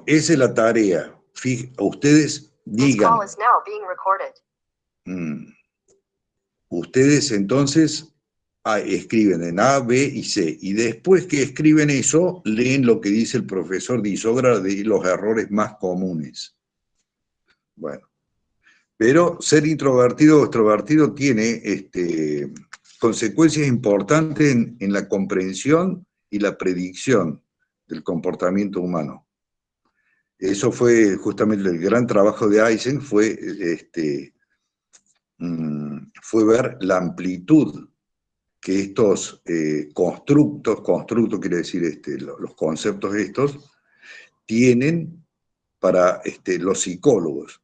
esa es la tarea. Ustedes digan. Ustedes entonces escriben en A, B y C. Y después que escriben eso, leen lo que dice el profesor de Isócrates de los errores más comunes. Bueno. Pero ser introvertido o extrovertido tiene consecuencias importantes en la comprensión y la predicción del comportamiento humano. Eso fue justamente el gran trabajo de Eysenck, fue ver la amplitud que estos constructos quiere decir los conceptos estos, tienen para los psicólogos.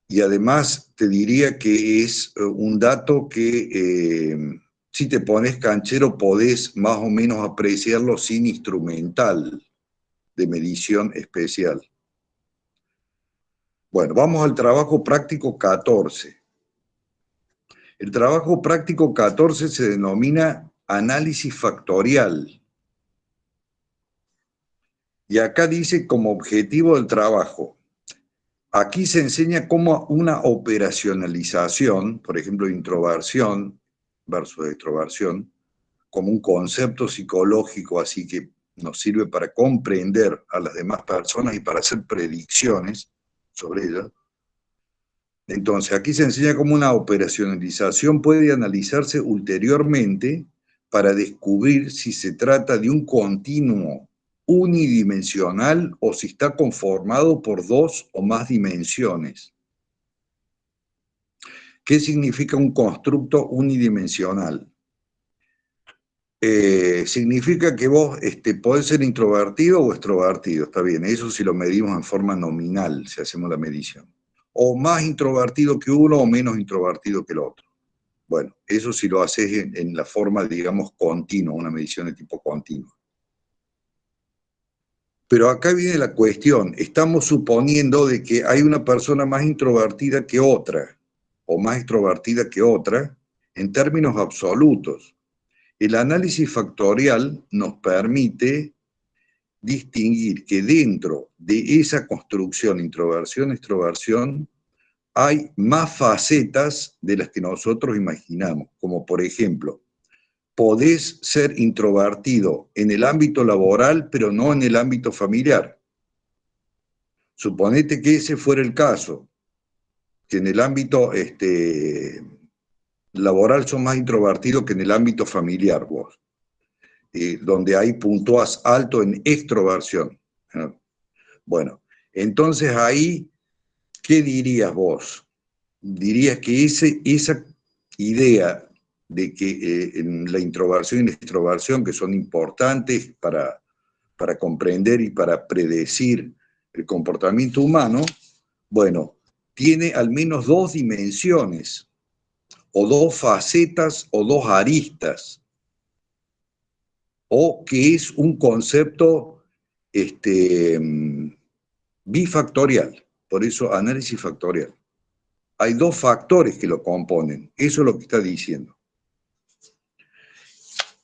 Y además te diría que es un dato que si te pones canchero podés más o menos apreciarlo sin instrumental de medición especial. Bueno, vamos al trabajo práctico 14. El trabajo práctico 14 se denomina análisis factorial. Y acá dice como objetivo del trabajo. Aquí se enseña cómo una operacionalización, por ejemplo, introversión versus extroversión, como un concepto psicológico, así que nos sirve para comprender a las demás personas y para hacer predicciones sobre ellas. Entonces, aquí se enseña cómo una operacionalización puede analizarse ulteriormente para descubrir si se trata de un continuo unidimensional o si está conformado por dos o más dimensiones. ¿Qué significa un constructo unidimensional? Significa que vos podés ser introvertido o extrovertido, está bien, eso si lo medimos en forma nominal, si hacemos la medición. O más introvertido que uno o menos introvertido que el otro. Bueno, eso si lo haces en la forma, digamos, continua, una medición de tipo continuo. Pero acá viene la cuestión, estamos suponiendo de que hay una persona más introvertida que otra, o más extrovertida que otra, en términos absolutos. El análisis factorial nos permite distinguir que dentro de esa construcción introversión-extroversión hay más facetas de las que nosotros imaginamos, como por ejemplo, podés ser introvertido en el ámbito laboral, pero no en el ámbito familiar. Suponete que ese fuera el caso, que en el ámbito laboral son más introvertidos que en el ámbito familiar vos, donde ahí puntúas alto en extroversión. Bueno, entonces ahí, ¿qué dirías vos? Dirías que esa idea de que en la introversión y la extroversión, que son importantes para comprender y para predecir el comportamiento humano, bueno, tiene al menos dos dimensiones, o dos facetas, o dos aristas, o que es un concepto bifactorial, por eso análisis factorial. Hay dos factores que lo componen, eso es lo que está diciendo.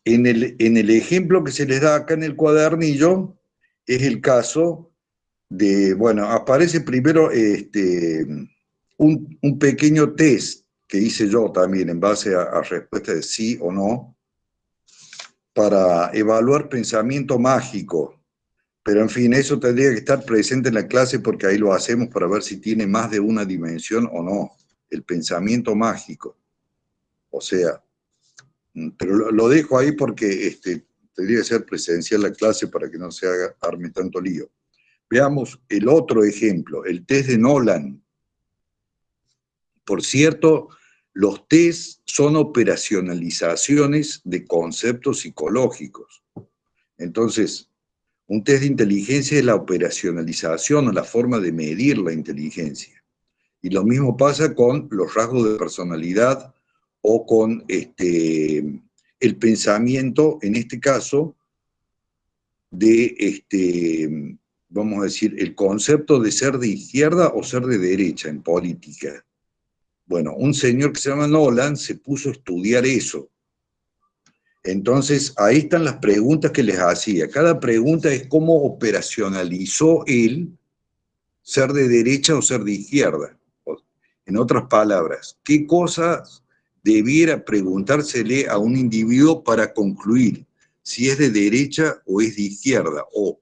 En el ejemplo que se les da acá en el cuadernillo, es el caso de, bueno, aparece primero un pequeño test que hice yo también en base a respuestas de sí o no, para evaluar pensamiento mágico. Pero en fin, eso tendría que estar presente en la clase porque ahí lo hacemos para ver si tiene más de una dimensión o no, el pensamiento mágico. O sea, pero lo dejo ahí porque tendría que ser presencial la clase para que no se arme tanto lío. Veamos el otro ejemplo, el test de Nolan. Por cierto, los test son operacionalizaciones de conceptos psicológicos. Entonces, un test de inteligencia es la operacionalización o la forma de medir la inteligencia. Y lo mismo pasa con los rasgos de personalidad o con el pensamiento, en este caso, de, vamos a decir, el concepto de ser de izquierda o ser de derecha en política. Bueno, un señor que se llama Nolan se puso a estudiar eso. Entonces, ahí están las preguntas que les hacía. Cada pregunta es cómo operacionalizó él ser de derecha o ser de izquierda. En otras palabras, ¿qué cosas debiera preguntársele a un individuo para concluir si es de derecha o es de izquierda? O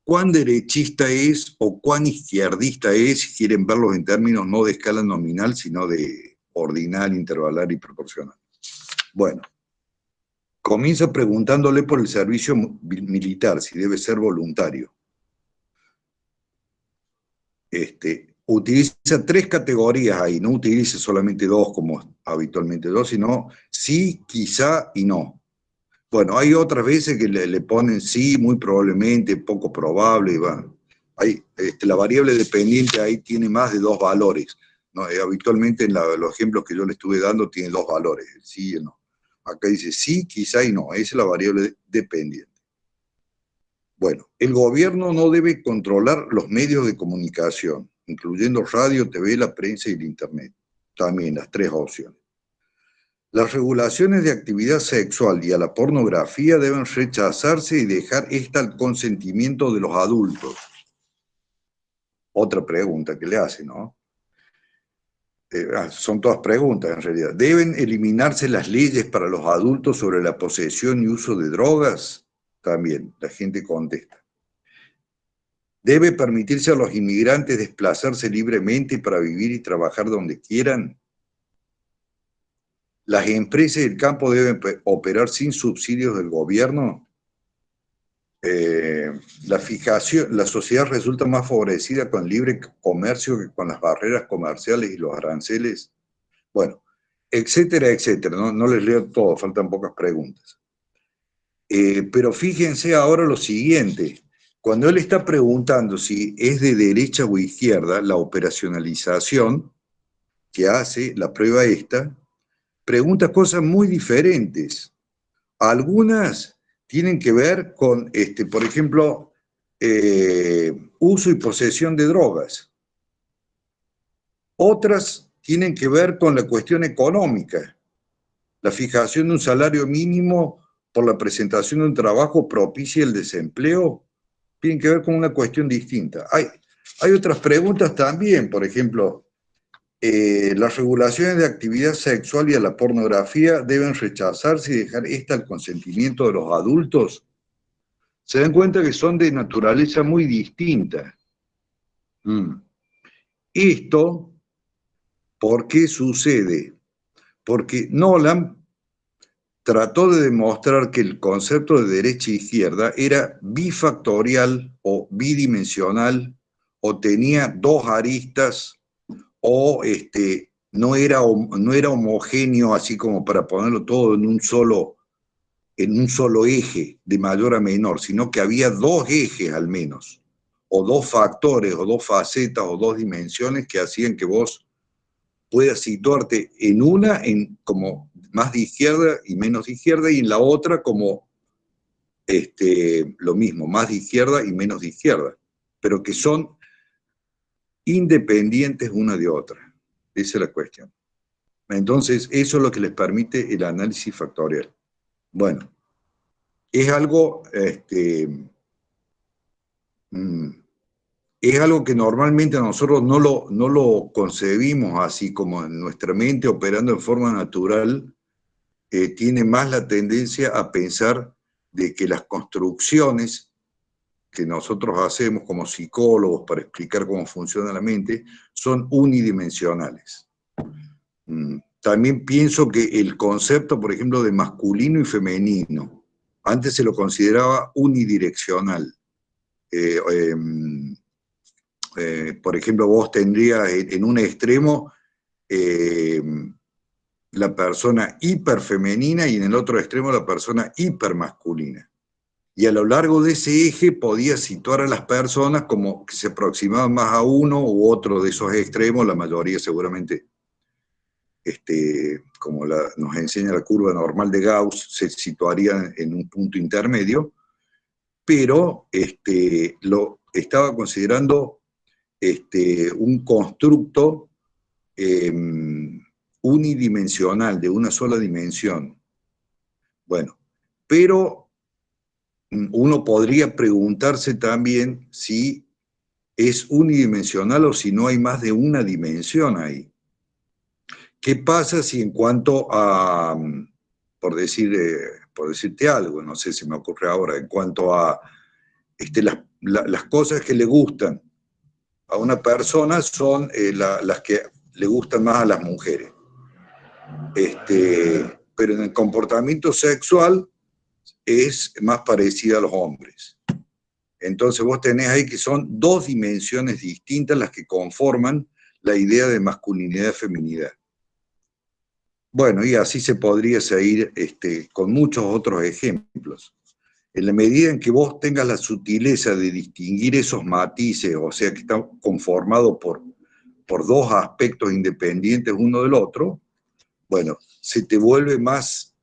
cuán derechista es o cuán izquierdista es, si quieren verlos en términos no de escala nominal, sino de ordinal, intervalar y proporcional. Bueno, comienza preguntándole por el servicio militar, si debe ser voluntario. Utiliza 3 categorías ahí, no utilice solamente 2 como habitualmente 2, sino sí, quizá y no. Bueno, hay otras veces que le ponen sí, muy probablemente, poco probable, y va. La variable dependiente ahí tiene más de 2 valores. ¿No? Habitualmente en los ejemplos que yo le estuve dando tiene 2 valores, el sí y el no. Acá dice sí, quizá y no, esa es la variable dependiente. Bueno, el gobierno no debe controlar los medios de comunicación, incluyendo radio, TV, la prensa y el internet. También las 3 opciones. Las regulaciones de actividad sexual y a la pornografía deben rechazarse y dejar esta al consentimiento de los adultos. Otra pregunta que le hace, ¿no? Son todas preguntas en realidad. ¿Deben eliminarse las leyes para los adultos sobre la posesión y uso de drogas? También la gente contesta. ¿Debe permitirse a los inmigrantes desplazarse libremente para vivir y trabajar donde quieran? ¿Las empresas del campo deben operar sin subsidios del gobierno? La sociedad resulta más favorecida con libre comercio que con las barreras comerciales y los aranceles. Bueno, etcétera, etcétera. No les leo todo, faltan pocas preguntas. Pero fíjense ahora lo siguiente. Cuando él está preguntando si es de derecha o izquierda, la operacionalización que hace la prueba esta, pregunta cosas muy diferentes. Algunas tienen que ver con, por ejemplo, uso y posesión de drogas. Otras tienen que ver con la cuestión económica. La fijación de un salario mínimo por la presentación de un trabajo propicia el desempleo. Tienen que ver con una cuestión distinta. Hay otras preguntas también, por ejemplo, las regulaciones de actividad sexual y a la pornografía deben rechazarse y dejar esta al consentimiento de los adultos. Se dan cuenta que son de naturaleza muy distinta. Esto, ¿por qué sucede? Porque Nolan trató de demostrar que el concepto de derecha e izquierda era bifactorial o bidimensional, o tenía 2 aristas, o no era homogéneo, así como para ponerlo todo en un solo eje, de mayor a menor, sino que había 2 ejes al menos, o 2 factores, o 2 facetas, o 2 dimensiones que hacían que vos puedas situarte en una como más de izquierda y menos de izquierda, y en la otra como lo mismo, más de izquierda y menos de izquierda, pero que son independientes una de otra. Esa es la cuestión. Entonces, eso es lo que les permite el análisis factorial. Bueno, es algo, es algo que normalmente nosotros no lo concebimos así, como en nuestra mente operando en forma natural, tiene más la tendencia a pensar de que las construcciones que nosotros hacemos como psicólogos para explicar cómo funciona la mente son unidimensionales. También pienso que el concepto, por ejemplo, de masculino y femenino, antes se lo consideraba unidireccional. Por ejemplo, vos tendrías en un extremo la persona hiperfemenina y en el otro extremo la persona hipermasculina. Y a lo largo de ese eje podía situar a las personas como que se aproximaban más a uno u otro de esos extremos, la mayoría seguramente, como nos enseña la curva normal de Gauss, se situarían en un punto intermedio, pero lo estaba considerando un constructo unidimensional, de una sola dimensión. Bueno, pero uno podría preguntarse también si es unidimensional o si no hay más de una dimensión ahí. ¿Qué pasa si en cuanto a, por decirte algo, no sé si me ocurre ahora, en cuanto a las cosas que le gustan a una persona son las que le gustan más a las mujeres? Pero en el comportamiento sexual es más parecida a los hombres. Entonces vos tenés ahí que son dos dimensiones distintas las que conforman la idea de masculinidad y feminidad. Bueno, y así se podría seguir con muchos otros ejemplos. En la medida en que vos tengas la sutileza de distinguir esos matices, o sea que está conformado por dos aspectos independientes uno del otro, bueno, se te vuelve más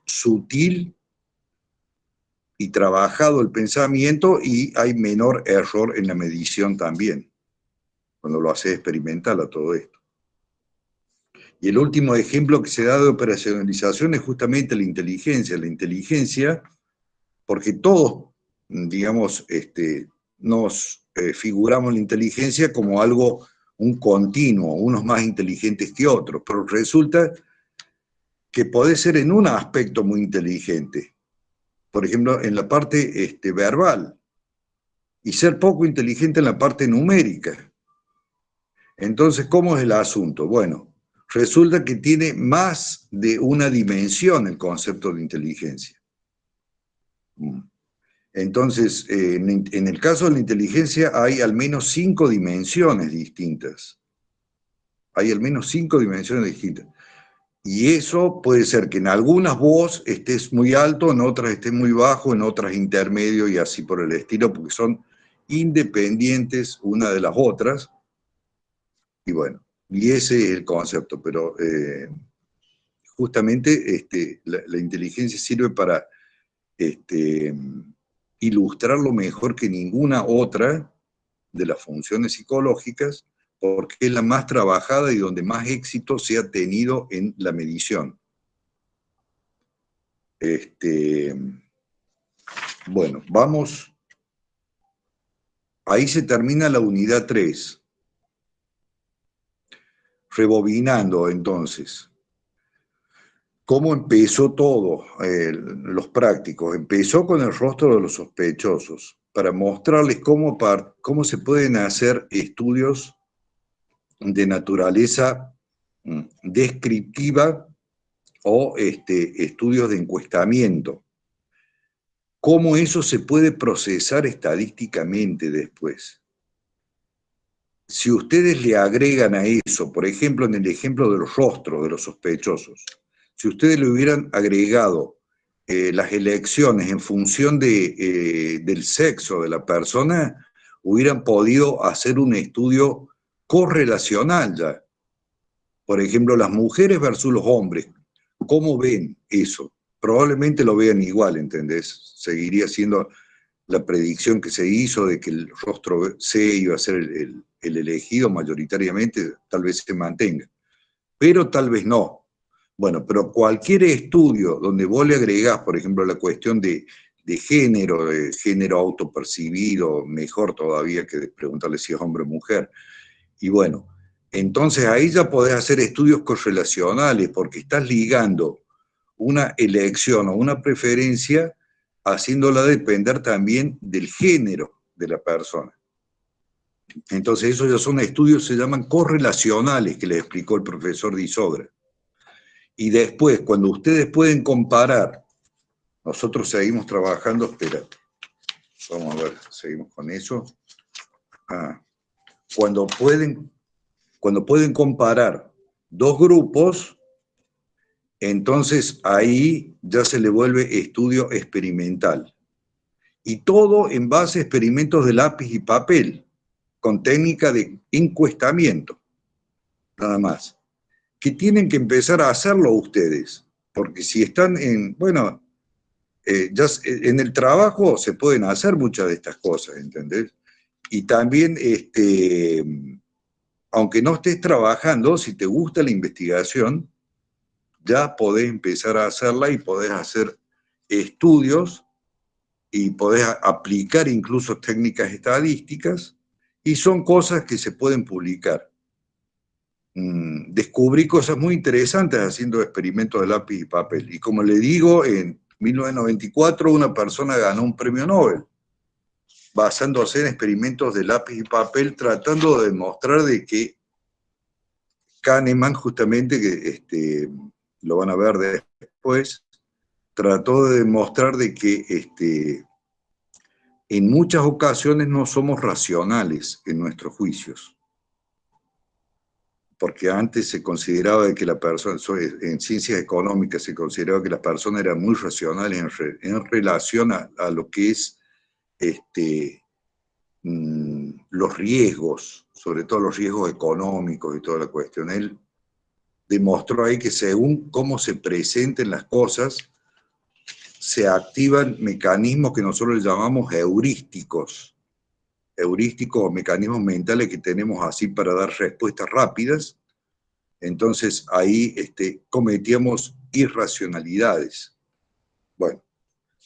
sutil y trabajado el pensamiento y hay menor error en la medición también, cuando lo haces experimental a todo esto. Y el último ejemplo que se da de operacionalización es justamente la inteligencia, porque todos, digamos, nos figuramos la inteligencia como algo, un continuo, unos más inteligentes que otros, pero resulta que puede ser en un aspecto muy inteligente, por ejemplo, en la parte verbal, y ser poco inteligente en la parte numérica. Entonces, ¿cómo es el asunto? Bueno, resulta que tiene más de una dimensión el concepto de inteligencia. Entonces, en el caso de la inteligencia hay al menos 5 dimensiones distintas. Hay al menos 5 dimensiones distintas. Y eso puede ser que en algunas vos estés muy alto, en otras estés muy bajo, en otras intermedio y así por el estilo, porque son independientes una de las otras. Y bueno, y ese es el concepto, pero justamente la inteligencia sirve para ilustrarlo mejor que ninguna otra de las funciones psicológicas, porque es la más trabajada y donde más éxito se ha tenido en la medición. Bueno, vamos. Ahí se termina la unidad 3. Rebobinando entonces. ¿Cómo empezó todo? Los prácticos. Empezó con el rostro de los sospechosos, para mostrarles cómo se pueden hacer estudios de naturaleza descriptiva o estudios de encuestamiento. Cómo eso se puede procesar estadísticamente después. Si ustedes le agregan a eso, por ejemplo, en el ejemplo de los rostros de los sospechosos, si ustedes le hubieran agregado las elecciones en función del sexo de la persona, hubieran podido hacer un estudio correlacional ya. Por ejemplo, las mujeres versus los hombres, ¿cómo ven eso? Probablemente lo vean igual, ¿entendés? Seguiría siendo la predicción que se hizo de que el rostro C iba a ser el elegido mayoritariamente, tal vez se mantenga, pero tal vez no. Bueno, pero cualquier estudio donde vos le agregás, por ejemplo, la cuestión de género autopercibido, mejor todavía que preguntarle si es hombre o mujer, y bueno, entonces ahí ya podés hacer estudios correlacionales, porque estás ligando una elección o una preferencia haciéndola depender también del género de la persona. Entonces esos ya son estudios, se llaman correlacionales, que les explicó el profesor Disogra. Y después, cuando ustedes pueden comparar, nosotros seguimos trabajando, espera, vamos a ver, seguimos con eso. Cuando pueden comparar dos grupos, entonces ahí ya se le vuelve estudio experimental. Y todo en base a experimentos de lápiz y papel, con técnica de encuestamiento, nada más. Que tienen que empezar a hacerlo ustedes, porque si están bueno, ya en el trabajo se pueden hacer muchas de estas cosas, ¿entendés? Y también, aunque no estés trabajando, si te gusta la investigación, ya podés empezar a hacerla y podés hacer estudios y podés aplicar incluso técnicas estadísticas, y son cosas que se pueden publicar. Descubrí cosas muy interesantes haciendo experimentos de lápiz y papel, y como le digo, en 1994 una persona ganó un premio Nobel, basándose en experimentos de lápiz y papel, tratando de demostrar de que Kahneman, justamente, que lo van a ver después, trató de demostrar de que en muchas ocasiones no somos racionales en nuestros juicios. Porque antes se consideraba de que la persona, en ciencias económicas se consideraba que las personas eran muy racionales en relación a lo que es los riesgos, sobre todo los riesgos económicos y toda la cuestión. Él demostró ahí que según cómo se presenten las cosas, se activan mecanismos que nosotros le llamamos heurísticos o mecanismos mentales que tenemos así para dar respuestas rápidas. Entonces ahí cometíamos irracionalidades. Bueno,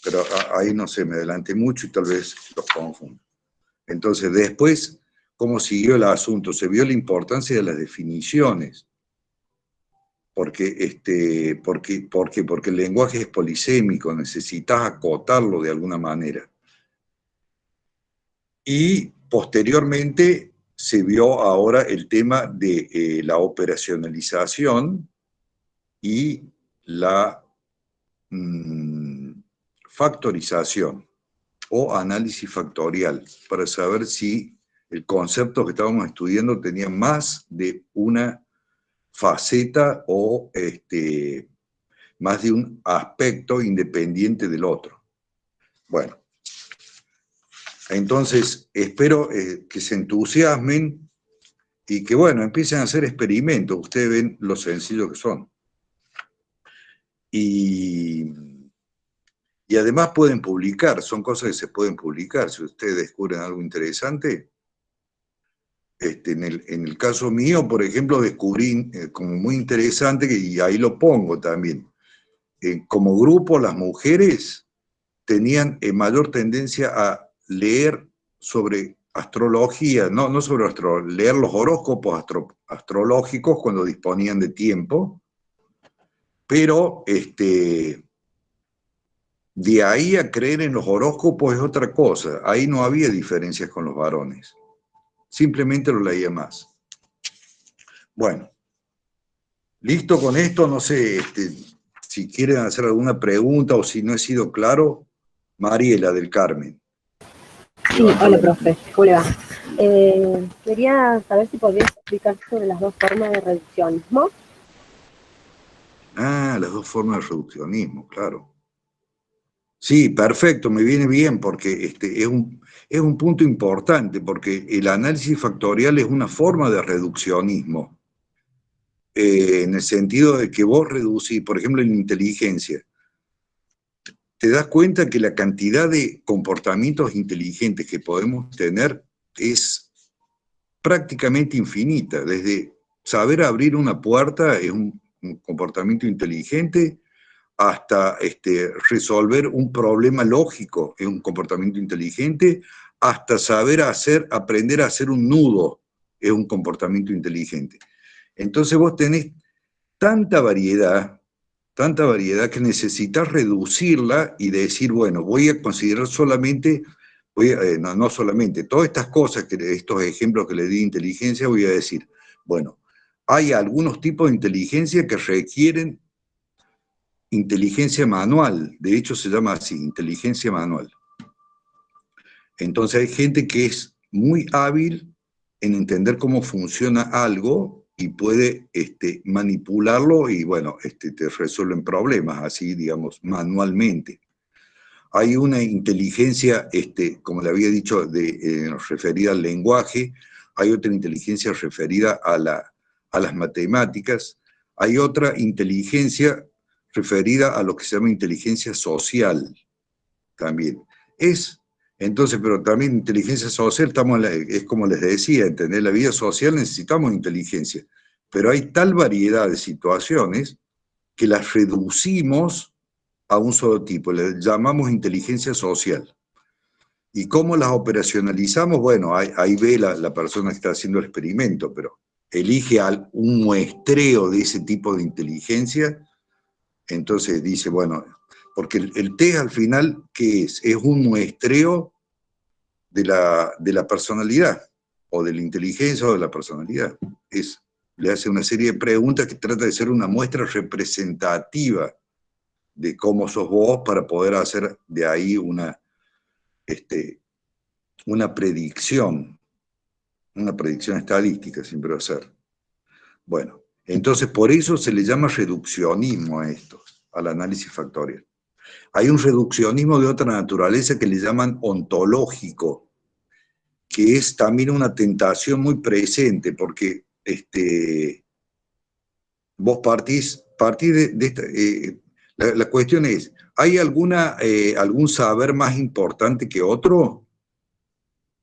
pero ahí no sé, me adelanté mucho y tal vez los confundo. Entonces después, ¿cómo siguió el asunto? Se vio la importancia de las definiciones. Porque el lenguaje es polisémico, necesitas acotarlo de alguna manera. Y posteriormente se vio ahora el tema de la operacionalización y la factorización o análisis factorial, para saber si el concepto que estábamos estudiando tenía más de una faceta o más de un aspecto independiente del otro. Bueno, entonces espero que se entusiasmen y que, bueno, empiecen a hacer experimentos. Ustedes ven lo sencillo que son. Y además pueden publicar, son cosas que se pueden publicar. Si ustedes descubren algo interesante, en el caso mío, por ejemplo, descubrí como muy interesante, y ahí lo pongo también, como grupo las mujeres tenían mayor tendencia a leer sobre astrología, no sobre leer los horóscopos astrológicos cuando disponían de tiempo, pero de ahí a creer en los horóscopos es otra cosa. Ahí no había diferencias con los varones. Simplemente lo leía más. Bueno, listo con esto, no sé si quieren hacer alguna pregunta o si no he sido claro. Mariela del Carmen. Sí, hola profe, ¿cómo le va? Quería saber si podrías explicar sobre las dos formas de reduccionismo. Ah, las dos formas de reduccionismo, claro. Sí, perfecto, me viene bien porque es un punto importante, porque el análisis factorial es una forma de reduccionismo, en el sentido de que vos reducís, por ejemplo, en inteligencia, te das cuenta que la cantidad de comportamientos inteligentes que podemos tener es prácticamente infinita. Desde saber abrir una puerta es un comportamiento inteligente, hasta resolver un problema lógico es un comportamiento inteligente, hasta aprender a hacer un nudo es un comportamiento inteligente. Entonces vos tenés tanta variedad que necesitas reducirla y decir, bueno, voy a considerar solamente, no solamente, todas estas cosas, estos ejemplos que le di de inteligencia, voy a decir, bueno, hay algunos tipos de inteligencia que requieren inteligencia manual, de hecho se llama así, inteligencia manual. Entonces hay gente que es muy hábil en entender cómo funciona algo y puede manipularlo y, bueno, te resuelven problemas, así, digamos, manualmente. Hay una inteligencia, como le había dicho, referida al lenguaje, hay otra inteligencia referida a las matemáticas, hay otra inteligencia referida a lo que se llama inteligencia social, también. Entonces, pero también inteligencia social, es como les decía, entender la vida social necesitamos inteligencia, pero hay tal variedad de situaciones que las reducimos a un solo tipo, le llamamos inteligencia social. ¿Y cómo las operacionalizamos? Bueno, ahí ve la persona que está haciendo el experimento, pero elige un muestreo de ese tipo de inteligencia, entonces dice, bueno, porque el test al final, ¿qué es? Es un muestreo de la personalidad, o de la inteligencia o de la personalidad. Le hace una serie de preguntas que trata de ser una muestra representativa de cómo sos vos para poder hacer de ahí una predicción estadística, siempre va a ser. Bueno, entonces por eso se le llama reduccionismo a esto, al análisis factorial. Hay un reduccionismo de otra naturaleza que le llaman ontológico, que es también una tentación muy presente, porque vos partís de esta... la cuestión es, ¿hay algún saber más importante que otro?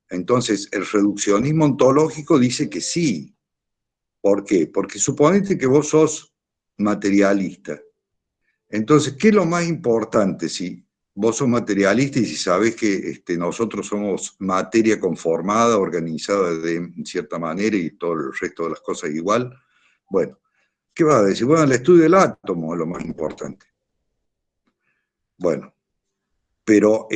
Entonces, el reduccionismo ontológico dice que sí. ¿Por qué? Porque suponete que vos sos materialista. Entonces, ¿qué es lo más importante si vos sos materialista y si sabés que nosotros somos materia conformada, organizada de cierta manera y todo el resto de las cosas igual? Bueno, ¿qué vas a decir? Bueno, el estudio del átomo es lo más importante. Bueno, pero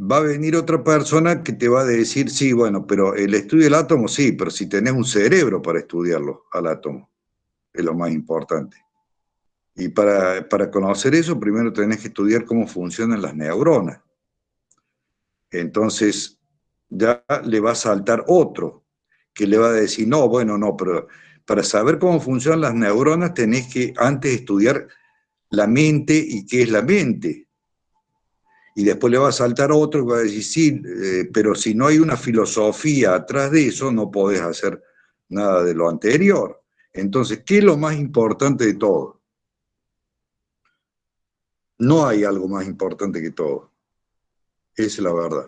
va a venir otra persona que te va a decir, sí, bueno, pero el estudio del átomo sí, pero si tenés un cerebro para estudiarlo al átomo, es lo más importante. Y para conocer eso, primero tenés que estudiar cómo funcionan las neuronas. Entonces, ya le va a saltar otro, que le va a decir, no, bueno, no, pero para saber cómo funcionan las neuronas tenés que antes estudiar la mente y qué es la mente. Y después le va a saltar otro que va a decir, sí, pero si no hay una filosofía atrás de eso, no podés hacer nada de lo anterior. Entonces, ¿qué es lo más importante de todo? No hay algo más importante que todo. Esa es la verdad.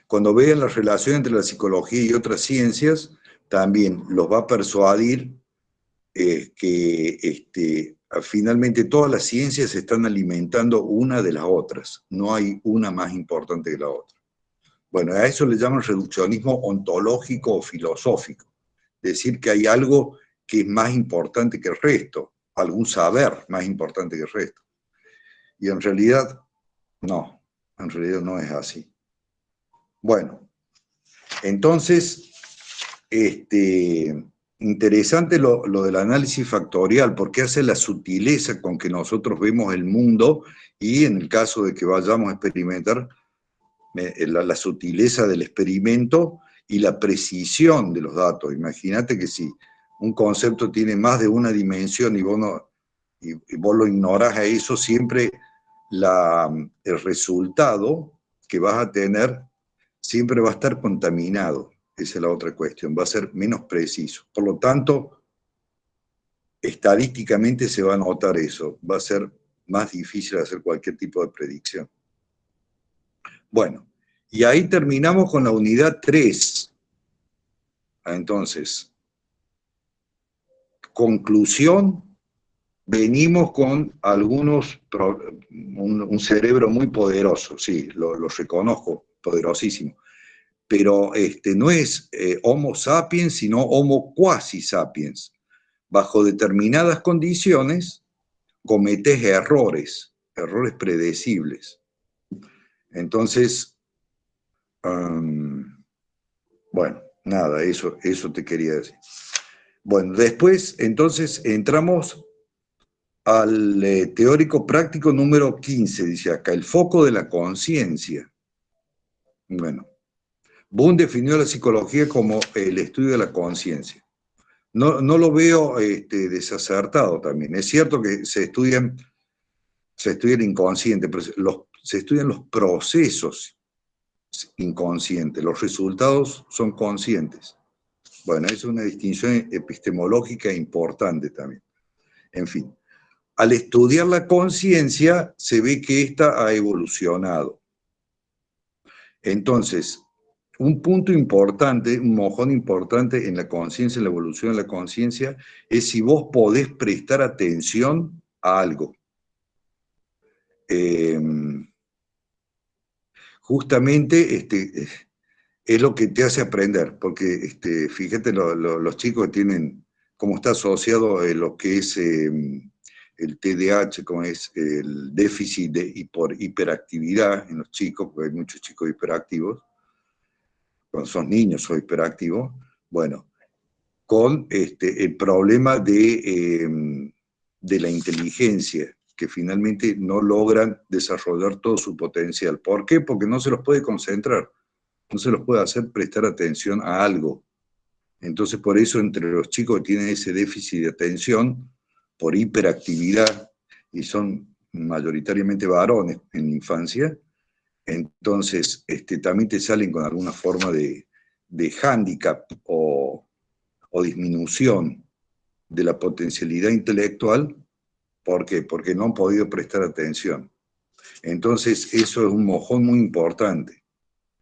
Cuando vean la relación entre la psicología y otras ciencias, también los va a persuadir que finalmente todas las ciencias se están alimentando una de las otras. No hay una más importante que la otra. Bueno, a eso le llaman reduccionismo ontológico o filosófico. Decir que hay algo que es más importante que el resto, algún saber más importante que el resto. Y en realidad no es así. Bueno, entonces, interesante lo del análisis factorial, porque hace la sutileza con que nosotros vemos el mundo y en el caso de que vayamos a experimentar, la sutileza del experimento y la precisión de los datos. Imagínate que si un concepto tiene más de una dimensión y vos lo ignorás a eso, siempre el resultado que vas a tener siempre va a estar contaminado. Esa es la otra cuestión, va a ser menos preciso. Por lo tanto, estadísticamente se va a notar eso, va a ser más difícil hacer cualquier tipo de predicción. Bueno, y ahí terminamos con la unidad 3. Entonces, conclusión, venimos con un cerebro muy poderoso, sí, lo reconozco, poderosísimo, pero no es Homo sapiens, sino Homo quasi sapiens. Bajo determinadas condiciones, cometes errores predecibles. Entonces, bueno, nada, eso te quería decir. Bueno, después, entonces, entramos al teórico práctico número 15, dice acá, el foco de la conciencia. Bueno, Boone definió la psicología como el estudio de la conciencia. No lo veo desacertado también. Es cierto que se estudia el inconsciente, pero se estudian los procesos inconscientes, los resultados son conscientes. Bueno, es una distinción epistemológica importante también. En fin, al estudiar la conciencia se ve que ésta ha evolucionado. Entonces, un punto importante, un mojón importante en la conciencia, en la evolución de la conciencia, es si vos podés prestar atención a algo. eh, justamente es lo que te hace aprender, porque fíjate, los chicos tienen, como está asociado lo que es el TDAH, como es el déficit por hiperactividad en los chicos, porque hay muchos chicos hiperactivos, cuando son niños son hiperactivos, bueno, con el problema de la inteligencia, que finalmente no logran desarrollar todo su potencial. ¿Por qué? Porque no se los puede concentrar, no se los puede hacer prestar atención a algo. Entonces, por eso entre los chicos que tienen ese déficit de atención, por hiperactividad, y son mayoritariamente varones en la infancia, entonces también te salen con alguna forma de hándicap o disminución de la potencialidad intelectual. ¿Por qué? Porque no han podido prestar atención. Entonces, eso es un mojón muy importante.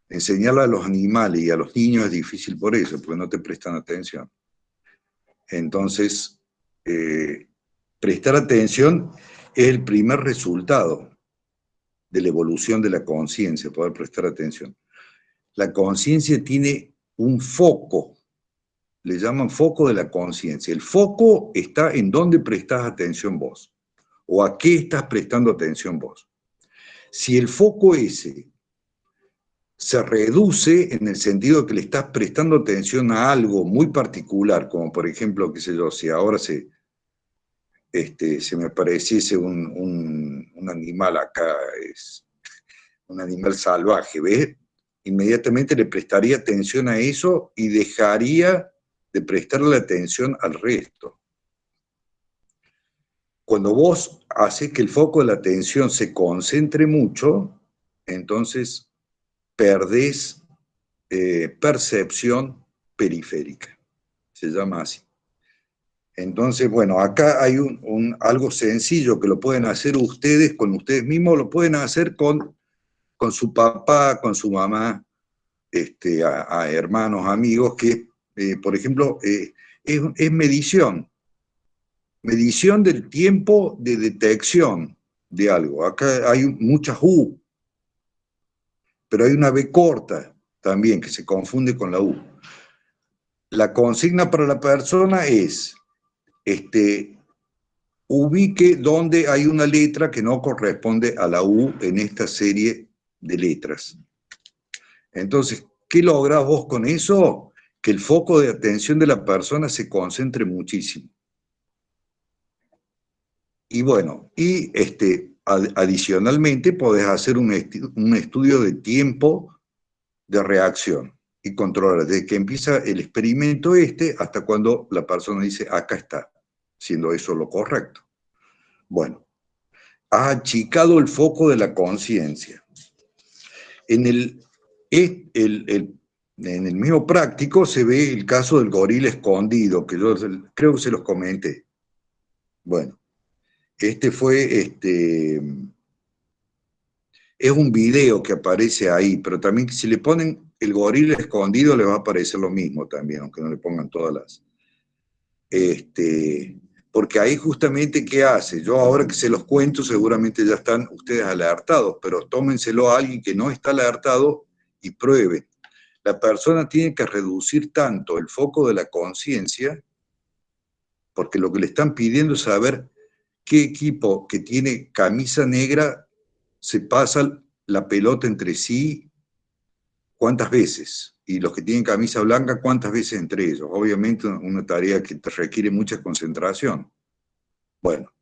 Enseñarle a los animales y a los niños es difícil por eso, porque no te prestan atención. Entonces, prestar atención es el primer resultado de la evolución de la conciencia, poder prestar atención. La conciencia tiene un foco, le llaman foco de la conciencia. El foco está en dónde prestás atención vos, o a qué estás prestando atención vos. Si el foco ese se reduce en el sentido de que le estás prestando atención a algo muy particular, como por ejemplo, qué sé yo, si ahora se me apareciese un animal acá, es un animal salvaje, ¿ves? Inmediatamente le prestaría atención a eso y dejaría de prestarle atención al resto. Cuando vos haces que el foco de la atención se concentre mucho, entonces perdés percepción periférica, se llama así. Entonces, bueno, acá hay algo sencillo que lo pueden hacer ustedes con ustedes mismos, lo pueden hacer con su papá, con su mamá, a hermanos, amigos, que, por ejemplo, es medición del tiempo de detección de algo. Acá hay muchas U, pero hay una B corta también que se confunde con la U. La consigna para la persona es, ubique dónde hay una letra que no corresponde a la U en esta serie de letras. Entonces, ¿qué lográs vos con eso? Que el foco de atención de la persona se concentre muchísimo. Y bueno, y adicionalmente podés hacer un estudio de tiempo de reacción y controlar desde que empieza el experimento hasta cuando la persona dice, acá está, siendo eso lo correcto. Bueno, ha achicado el foco de la conciencia. En el mismo práctico se ve el caso del gorila escondido, que yo creo que se los comenté. Bueno, es un video que aparece ahí, pero también si le ponen el gorila escondido le va a aparecer lo mismo también, aunque no le pongan todas las... porque ahí justamente, ¿qué hace? Yo ahora que se los cuento, seguramente ya están ustedes alertados, pero tómenselo a alguien que no está alertado y prueben. La persona tiene que reducir tanto el foco de la conciencia, porque lo que le están pidiendo es saber qué equipo que tiene camisa negra se pasa la pelota entre sí, cuántas veces, y los que tienen camisa blanca, cuántas veces entre ellos. Obviamente una tarea que te requiere mucha concentración. Bueno,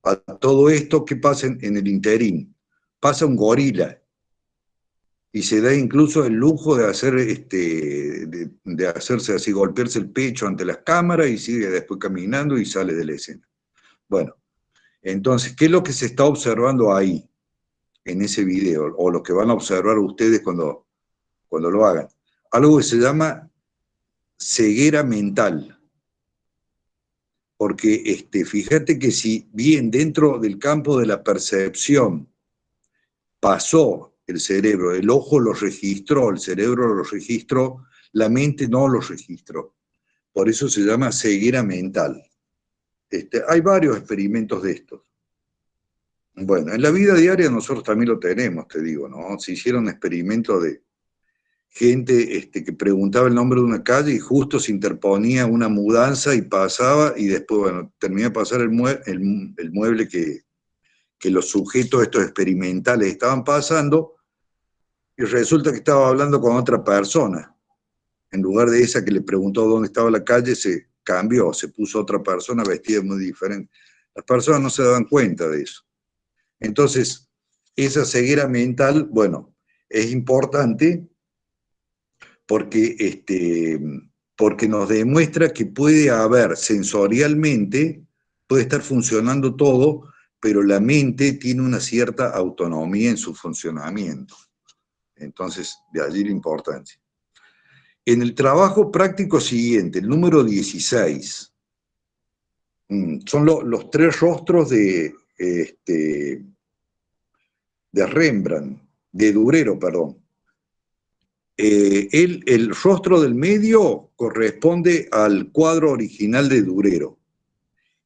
a todo esto, ¿qué pasa en el interín? Pasa un gorila y se da incluso el lujo de hacer de hacerse así, golpearse el pecho ante las cámaras y sigue después caminando y sale de la escena. Bueno, entonces, ¿qué es lo que se está observando ahí, en ese video, o lo que van a observar ustedes cuando lo hagan? Algo que se llama ceguera mental. Porque fíjate que si bien dentro del campo de la percepción pasó el cerebro, el ojo lo registró, el cerebro lo registró, la mente no lo registró. Por eso se llama ceguera mental. Hay varios experimentos de estos. Bueno, en la vida diaria nosotros también lo tenemos, te digo, ¿no? Se hicieron experimentos de gente que preguntaba el nombre de una calle y justo se interponía una mudanza y pasaba, y después, bueno, terminaba de pasar el mueble que los sujetos estos experimentales estaban pasando, y resulta que estaba hablando con otra persona. En lugar de esa que le preguntó dónde estaba la calle, se cambió, se puso otra persona vestida muy diferente. Las personas no se daban cuenta de eso. Entonces, esa ceguera mental, bueno, es importante porque, porque nos demuestra que puede haber sensorialmente, puede estar funcionando todo, pero la mente tiene una cierta autonomía en su funcionamiento. Entonces, de allí la importancia. En el trabajo práctico siguiente, el número 16, son los tres rostros de Rembrandt, de Durero, perdón. El rostro del medio corresponde al cuadro original de Durero.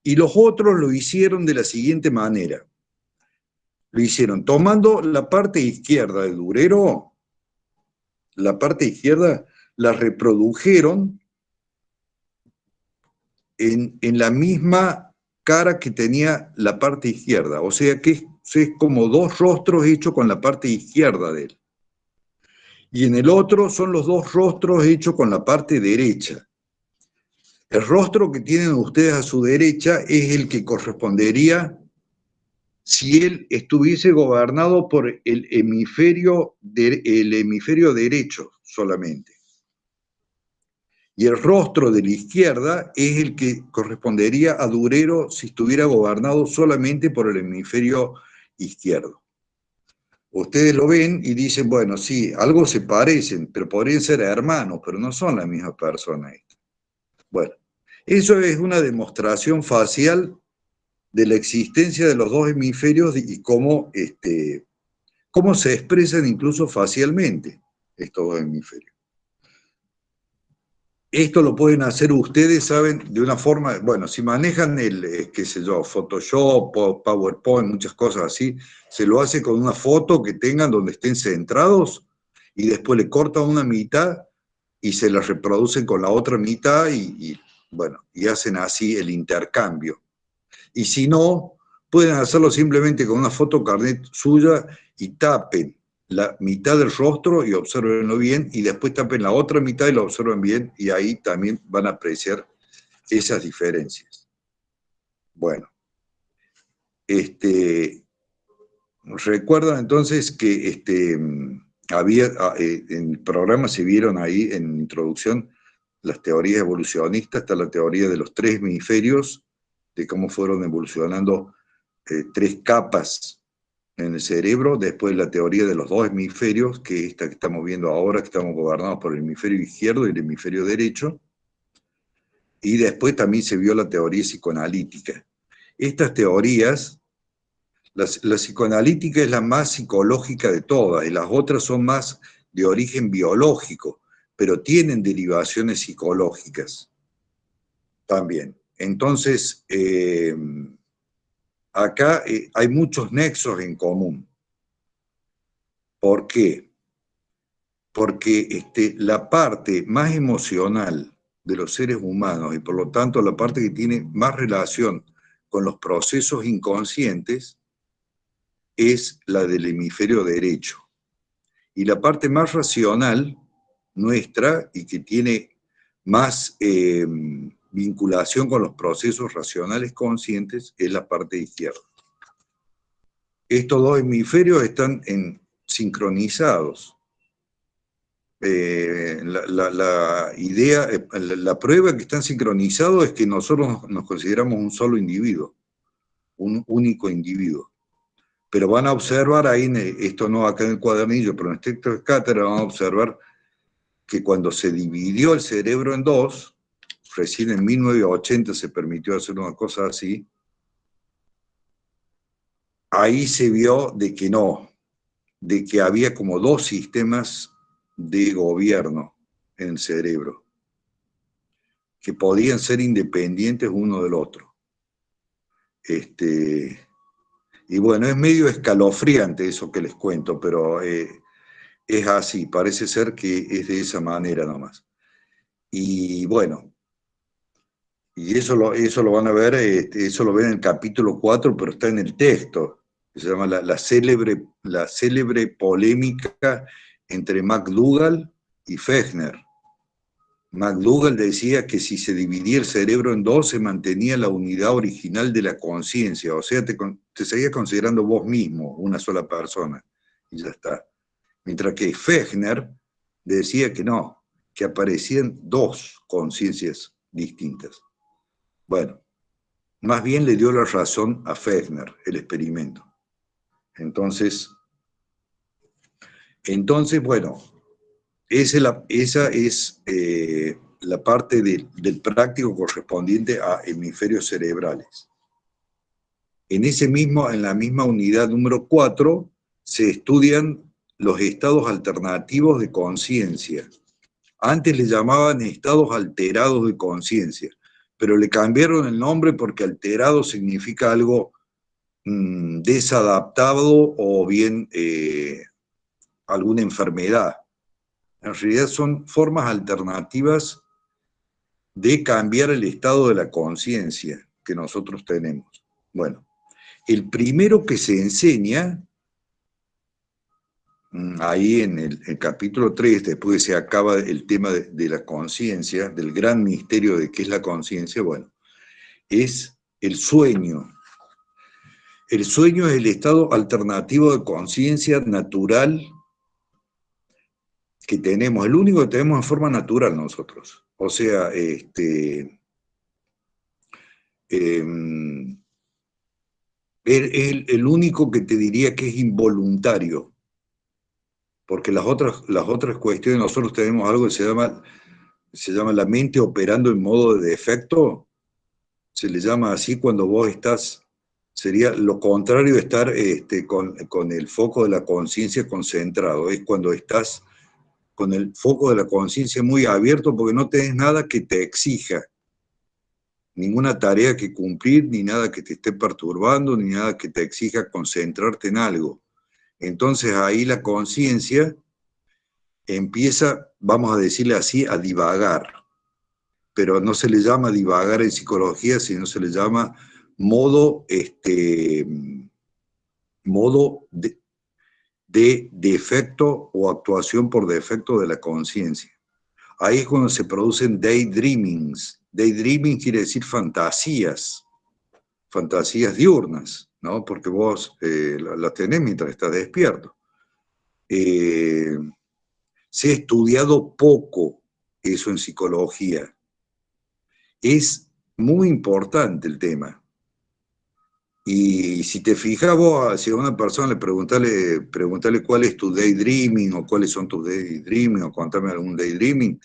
Y los otros lo hicieron de la siguiente manera. Lo hicieron tomando la parte izquierda de Durero, la parte izquierda la reprodujeron en la misma cara que tenía la parte izquierda. O sea que es como dos rostros hechos con la parte izquierda de él. Y en el otro son los dos rostros hechos con la parte derecha. El rostro que tienen ustedes a su derecha es el que correspondería si él estuviese gobernado por el hemisferio derecho solamente. Y el rostro de la izquierda es el que correspondería a Durero si estuviera gobernado solamente por el hemisferio izquierdo. Ustedes lo ven y dicen, bueno, sí, algo se parecen, pero podrían ser hermanos, pero no son la misma persona. Bueno, eso es una demostración facial de la existencia de los dos hemisferios y cómo se expresan incluso facialmente estos dos hemisferios. Esto lo pueden hacer ustedes, saben, de una forma, bueno, si manejan qué sé yo, Photoshop o PowerPoint, muchas cosas así, se lo hace con una foto que tengan donde estén centrados y después le cortan una mitad y se la reproducen con la otra mitad bueno, y hacen así el intercambio. Y si no, pueden hacerlo simplemente con una foto carnet suya y tapen la mitad del rostro y observenlo bien, y después tapen la otra mitad y lo observen bien, y ahí también van a apreciar esas diferencias. Bueno, recuerdan entonces que en el programa se vieron ahí en introducción las teorías evolucionistas, está la teoría de los tres hemisferios, de cómo fueron evolucionando tres capas en el cerebro, después la teoría de los dos hemisferios, que esta que estamos viendo ahora, que estamos gobernados por el hemisferio izquierdo y el hemisferio derecho, y después también se vio la teoría psicoanalítica. Estas teorías, la psicoanalítica es la más psicológica de todas, y las otras son más de origen biológico, pero tienen derivaciones psicológicas también. Entonces, acá hay muchos nexos en común. ¿Por qué? Porque la parte más emocional de los seres humanos, y por lo tanto la parte que tiene más relación con los procesos inconscientes, es la del hemisferio derecho. Y la parte más racional nuestra, y que tiene más vinculación con los procesos racionales conscientes, es la parte izquierda. Estos dos hemisferios están sincronizados. La idea, la prueba que están sincronizados es que nosotros nos consideramos un solo individuo, un único individuo. Pero van a observar ahí, esto no acá en el cuadernillo, pero en el texto de cátedra van a observar que cuando se dividió el cerebro en dos, recién en 1980 se permitió hacer una cosa así, ahí se vio de que no, de que había como dos sistemas de gobierno en el cerebro, que podían ser independientes uno del otro. Y bueno, es medio escalofriante eso que les cuento, pero es así, parece ser que es de esa manera nomás. Y bueno, y eso lo van a ver, eso lo ven en el capítulo 4, pero está en el texto. Se llama la célebre polémica entre McDougall y Fechner. McDougall decía que si se dividía el cerebro en dos, se mantenía la unidad original de la conciencia, o sea, te seguías considerando vos mismo, una sola persona, y ya está. Mientras que Fechner decía que no, que aparecían dos conciencias distintas. Bueno, más bien le dio la razón a Fechner, el experimento. Entonces bueno, esa es la parte del práctico correspondiente a hemisferios cerebrales. En la misma unidad número 4 se estudian los estados alternativos de conciencia. Antes le llamaban estados alterados de conciencia, pero le cambiaron el nombre porque alterado significa algo desadaptado o bien alguna enfermedad. En realidad son formas alternativas de cambiar el estado de la conciencia que nosotros tenemos. Bueno, el primero que se enseña, ahí en el capítulo 3, después se acaba el tema de la conciencia, del gran misterio de qué es la conciencia, bueno, es el sueño. El sueño es el estado alternativo de conciencia natural que tenemos, el único que tenemos en forma natural nosotros. O sea, el único que te diría que es involuntario, porque las otras cuestiones, nosotros tenemos algo que se llama la mente operando en modo de defecto, se le llama así cuando vos estás, sería lo contrario de estar con el foco de la conciencia concentrado, es cuando estás con el foco de la conciencia muy abierto porque no tenés nada que te exija, ninguna tarea que cumplir, ni nada que te esté perturbando, ni nada que te exija concentrarte en algo. Entonces ahí la conciencia empieza, vamos a decirle así, a divagar. Pero no se le llama divagar en psicología, sino se le llama modo de defecto o actuación por defecto de la conciencia. Ahí es cuando se producen daydreamings. Daydreaming quiere decir fantasías diurnas, ¿no? Porque vos las tenés mientras estás despierto. Se ha estudiado poco eso en psicología. Es muy importante el tema. Y si te fijas vos, si a una persona le preguntale cuál es tu daydreaming o cuáles son tus daydreaming o contame algún daydreaming,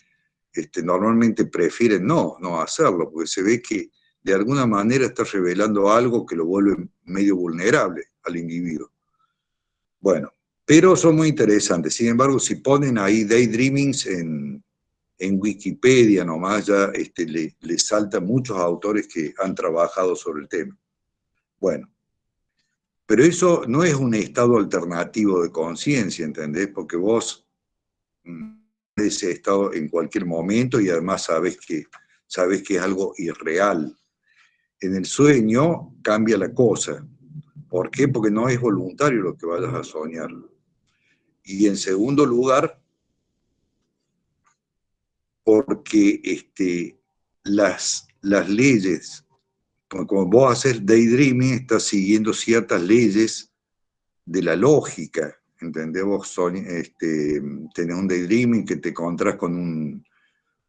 normalmente prefieren no hacerlo, porque se ve que de alguna manera está revelando algo que lo vuelve medio vulnerable al individuo. Bueno, pero son muy interesantes. Sin embargo, si ponen ahí daydreamings en Wikipedia nomás, ya le saltan muchos autores que han trabajado sobre el tema. Bueno, pero eso no es un estado alternativo de conciencia, ¿entendés? Porque vos ese estado en cualquier momento y además sabes que es algo irreal. En el sueño cambia la cosa. ¿Por qué? Porque no es voluntario lo que vayas a soñar. Y en segundo lugar, porque las leyes, como vos haces daydreaming, estás siguiendo ciertas leyes de la lógica, ¿entendés? Vos tenés un daydreaming que te encontrás con un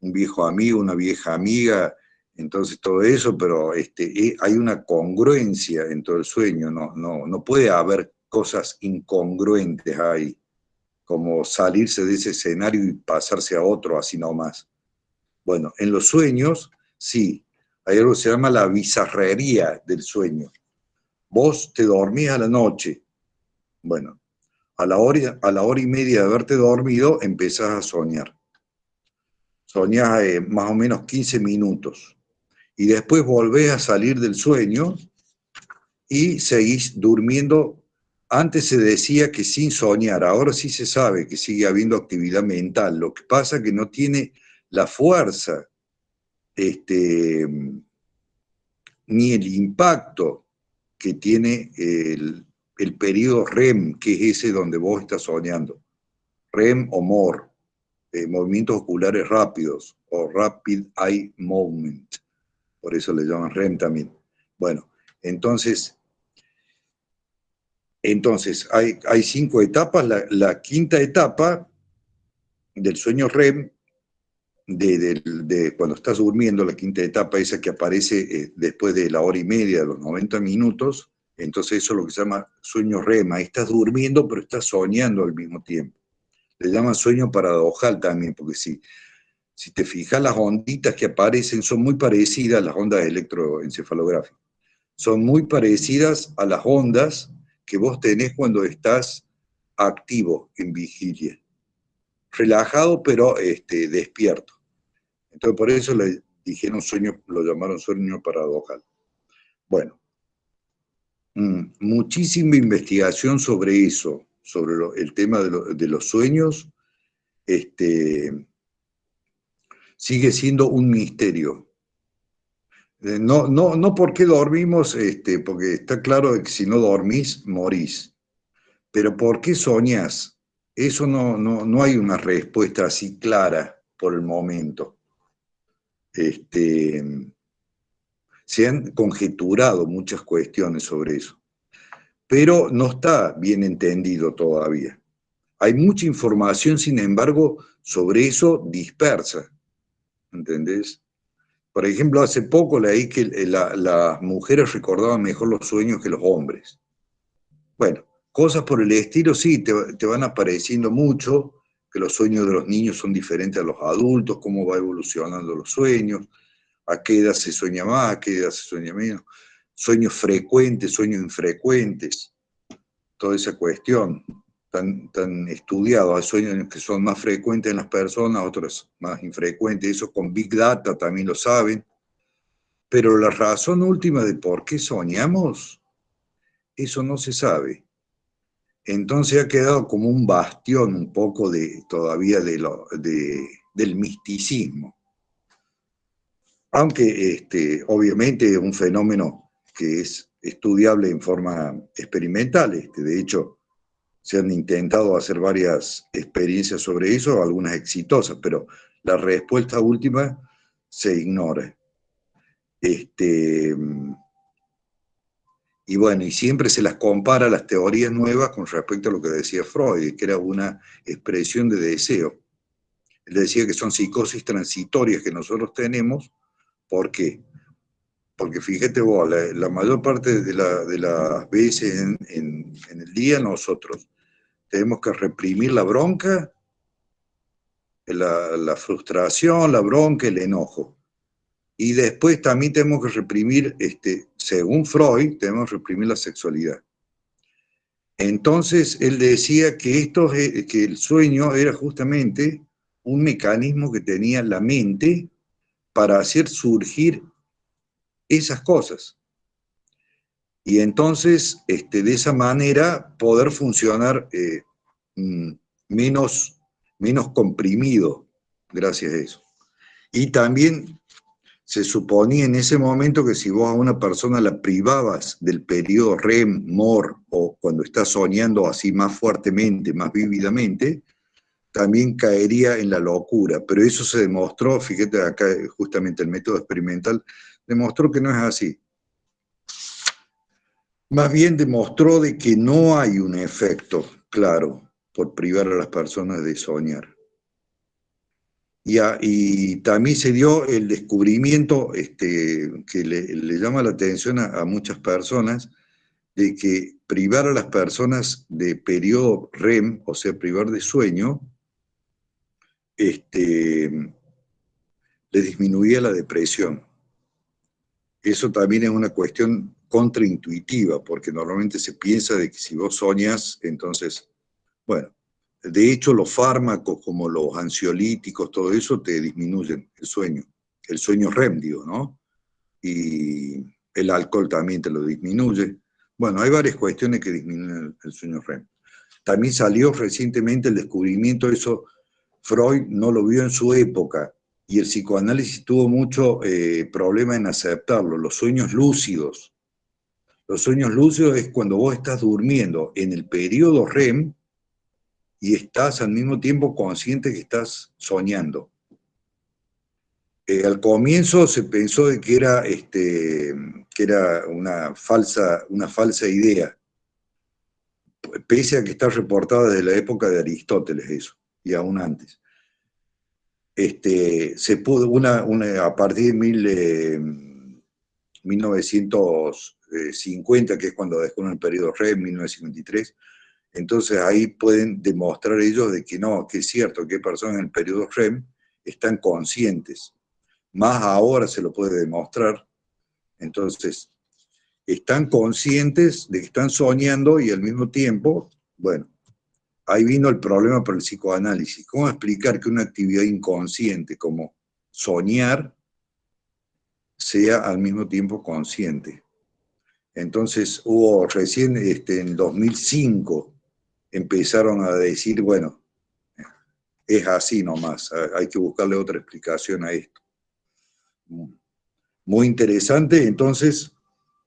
viejo amigo, una vieja amiga, entonces todo eso, pero hay una congruencia en todo el sueño, no puede haber cosas incongruentes ahí, como salirse de ese escenario y pasarse a otro así nomás. Bueno, en los sueños, sí, hay algo que se llama la bizarrería del sueño. Vos te dormís a la noche, bueno, a la hora y media de haberte dormido, empezás a soñar. Soñás más o menos 15 minutos. Y después volvés a salir del sueño y seguís durmiendo. Antes se decía que sin soñar, ahora sí se sabe que sigue habiendo actividad mental. Lo que pasa es que no tiene la fuerza ni el impacto que tiene el periodo REM, que es ese donde vos estás soñando. REM o MOR, movimientos oculares rápidos, o Rapid Eye Movement, por eso le llaman REM también. Bueno, entonces hay 5 etapas. La quinta etapa del sueño REM, de cuando estás durmiendo, la quinta etapa, esa que aparece después de la hora y media, de los 90 minutos, entonces eso es lo que se llama sueño REM. Ahí estás durmiendo, pero estás soñando al mismo tiempo. Le llaman sueño paradojal también, porque si te fijas, las onditas que aparecen son muy parecidas a las ondas electroencefalográficas. Son muy parecidas a las ondas que vos tenés cuando estás activo en vigilia. Relajado, pero despierto. Entonces, por eso le dijeron sueño, lo llamaron sueño paradojal. Bueno, muchísima investigación sobre eso, sobre el tema de los sueños, sigue siendo un misterio. No por qué dormimos, porque está claro que si no dormís, morís. Pero ¿por qué soñás? Eso no hay una respuesta así clara por el momento. Se han conjeturado muchas cuestiones sobre eso, pero no está bien entendido todavía. Hay mucha información, sin embargo, sobre eso dispersa, ¿entendés? Por ejemplo, hace poco leí que las mujeres recordaban mejor los sueños que los hombres. Bueno, cosas por el estilo sí, te van apareciendo mucho, que los sueños de los niños son diferentes a los adultos, cómo va evolucionando los sueños, a qué edad se sueña más, a qué edad se sueña menos, sueños frecuentes, sueños infrecuentes, toda esa cuestión tan estudiado. Hay sueños que son más frecuentes en las personas, otros más infrecuentes, eso con Big Data también lo saben, pero la razón última de por qué soñamos, eso no se sabe. Entonces ha quedado como un bastión un poco todavía del misticismo. Aunque obviamente es un fenómeno que es estudiable en forma experimental. De hecho, se han intentado hacer varias experiencias sobre eso, algunas exitosas, pero la respuesta última se ignora. Y bueno, y siempre se las compara las teorías nuevas con respecto a lo que decía Freud, que era una expresión de deseo. Él decía que son psicosis transitorias que nosotros tenemos. ¿Por qué? Porque fíjate vos, la mayor parte de las veces en el día nosotros tenemos que reprimir la bronca, la frustración, la bronca, el enojo. Y después también tenemos que reprimir, según Freud, tenemos que reprimir la sexualidad. Entonces él decía que el sueño era justamente un mecanismo que tenía la mente para hacer surgir esas cosas. Y entonces, de esa manera, poder funcionar menos comprimido, gracias a eso. Y también se suponía en ese momento que si vos a una persona la privabas del periodo REM, MOR, o cuando está soñando así más fuertemente, más vívidamente, también caería en la locura. Pero eso se demostró, fíjate acá justamente el método experimental, demostró que no es así. Más bien demostró de que no hay un efecto claro por privar a las personas de soñar. Y también se dio el descubrimiento que le llama la atención a muchas personas, de que privar a las personas de periodo REM, o sea, privar de sueño, le disminuía la depresión. Eso también es una cuestión contraintuitiva, porque normalmente se piensa de que si vos soñas, entonces, bueno, de hecho los fármacos como los ansiolíticos, todo eso te disminuyen el sueño REM, digo, ¿no? Y el alcohol también te lo disminuye. Bueno, hay varias cuestiones que disminuyen el sueño REM. También salió recientemente el descubrimiento, eso Freud no lo vio en su época, y el psicoanálisis tuvo mucho problema en aceptarlo, los sueños lúcidos. Los sueños lúcidos es cuando vos estás durmiendo en el periodo REM y estás al mismo tiempo consciente que estás soñando. Al comienzo se pensó de que era una falsa idea, pese a que está reportada desde la época de Aristóteles eso, y aún antes. Se pudo, a partir de 1950, que es cuando descubren el periodo REM, 1953, entonces ahí pueden demostrar ellos de que no, que es cierto que personas en el periodo REM están conscientes. Más ahora se lo puede demostrar. Entonces, están conscientes de que están soñando y al mismo tiempo, bueno, ahí vino el problema para el psicoanálisis. ¿Cómo explicar que una actividad inconsciente como soñar sea al mismo tiempo consciente? Entonces hubo recién, en 2005, empezaron a decir, bueno, es así nomás, hay que buscarle otra explicación a esto. Muy interesante, entonces,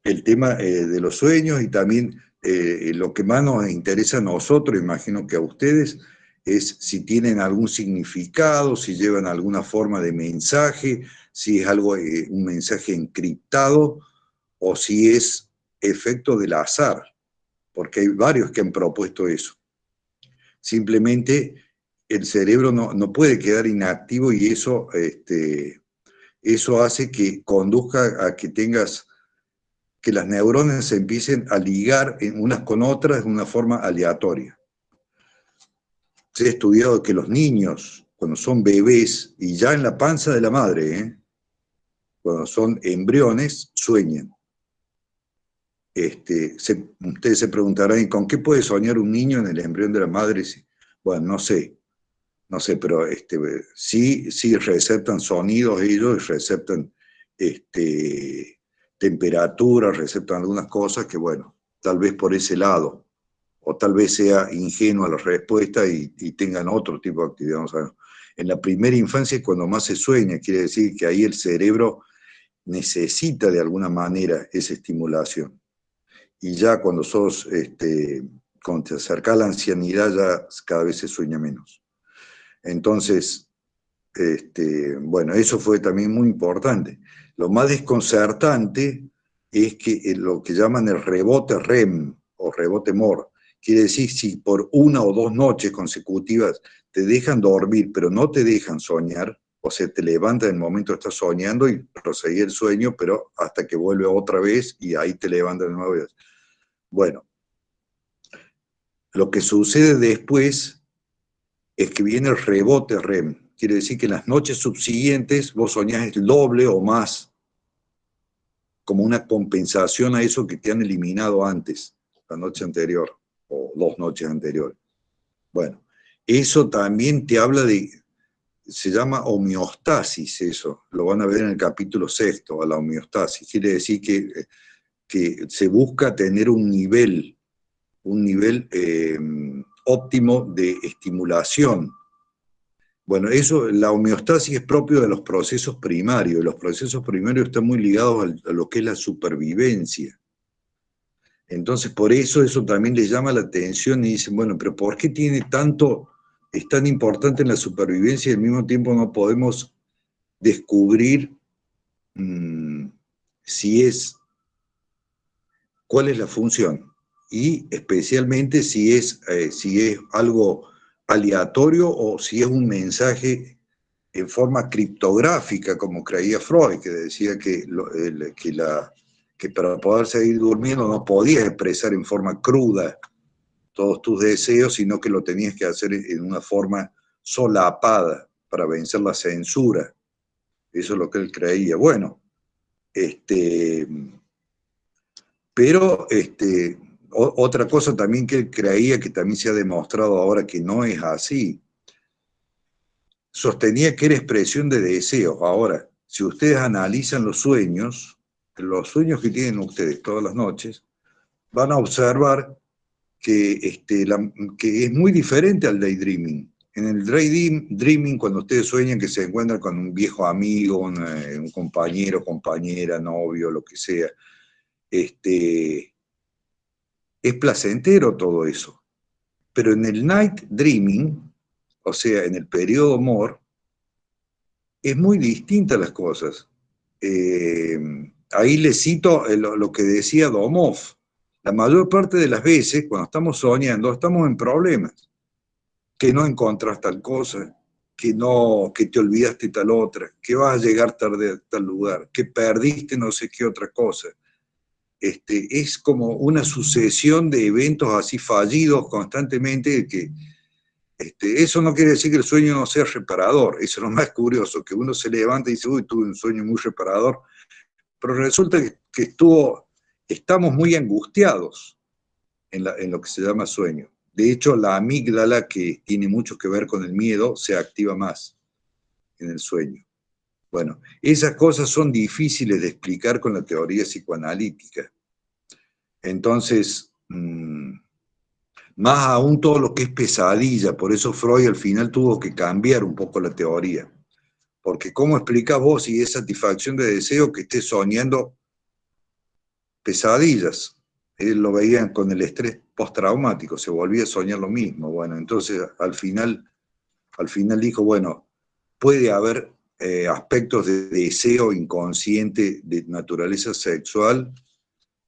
el tema de los sueños, y también lo que más nos interesa a nosotros, imagino que a ustedes, es si tienen algún significado, si llevan alguna forma de mensaje, si es algo, un mensaje encriptado, o si es efecto del azar, porque hay varios que han propuesto eso. Simplemente el cerebro no puede quedar inactivo y eso hace que conduzca a que que las neuronas se empiecen a ligar unas con otras de una forma aleatoria. Se ha estudiado que los niños, cuando son bebés, y ya en la panza de la madre, cuando son embriones, sueñan. Ustedes se preguntarán, ¿con qué puede soñar un niño en el embrión de la madre? Bueno, no sé, pero sí receptan sonidos ellos, receptan temperaturas, receptan algunas cosas que, bueno, tal vez por ese lado, o tal vez sea ingenua la respuesta y tengan otro tipo de actividad. Vamos a ver. En la primera infancia es cuando más se sueña, quiere decir que ahí el cerebro necesita de alguna manera esa estimulación. Y ya cuando cuando te acercas a la ancianidad, ya cada vez se sueña menos. Entonces, bueno, eso fue también muy importante. Lo más desconcertante es que lo que llaman el rebote REM o rebote MOR, quiere decir si por 1 o 2 noches consecutivas te dejan dormir, pero no te dejan soñar, o sea, te levantas en el momento que estás soñando y proseguir el sueño, pero hasta que vuelve otra vez y ahí te levantas de nuevo. Bueno, lo que sucede después es que viene el rebote REM. Quiere decir que en las noches subsiguientes vos soñás el doble o más, como una compensación a eso que te han eliminado antes, la noche anterior, o 2 noches anteriores. Bueno, eso también te habla se llama homeostasis eso, lo van a ver en el capítulo 6, a la homeostasis. Quiere decir que se busca tener un nivel óptimo de estimulación. Bueno, la homeostasis es propio de los procesos primarios. Los procesos primarios están muy ligados a lo que es la supervivencia. Entonces, por eso también les llama la atención y dicen, bueno, pero ¿por qué es tan importante en la supervivencia y al mismo tiempo no podemos descubrir cuál es la función? Y especialmente si es algo aleatorio o si es un mensaje en forma criptográfica, como creía Freud, que decía que para poder seguir durmiendo no podías expresar en forma cruda todos tus deseos, sino que lo tenías que hacer en una forma solapada para vencer la censura. Eso es lo que él creía. Bueno, pero otra cosa también que él creía, que también se ha demostrado ahora que no es así, sostenía que era expresión de deseos. Ahora, si ustedes analizan los sueños que tienen ustedes todas las noches, van a observar que, que es muy diferente al daydreaming. En el daydreaming, cuando ustedes sueñan que se encuentran con un viejo amigo, un compañero, compañera, novio, lo que sea, es placentero todo eso. Pero en el night dreaming, o sea, en el periodo amor, es muy distinta las cosas. Ahí les cito lo que decía Domov. La mayor parte de las veces, cuando estamos soñando, estamos en problemas. Que no encontrás tal cosa, que te olvidaste tal otra, que vas a llegar tarde a tal lugar, que perdiste no sé qué otra cosa. Es como una sucesión de eventos así fallidos constantemente que eso no quiere decir que el sueño no sea reparador, eso es lo más curioso, que uno se levanta y dice, uy, tuve un sueño muy reparador, pero resulta que estamos muy angustiados en lo que se llama sueño. De hecho, la amígdala, que tiene mucho que ver con el miedo, se activa más en el sueño. Bueno, esas cosas son difíciles de explicar con la teoría psicoanalítica. Entonces, más aún todo lo que es pesadilla, por eso Freud al final tuvo que cambiar un poco la teoría. Porque ¿cómo explicás vos si es satisfacción de deseo que estés soñando pesadillas? Él lo veía con el estrés postraumático, se volvía a soñar lo mismo. Bueno, entonces al final dijo, bueno, puede haber aspectos de deseo inconsciente de naturaleza sexual,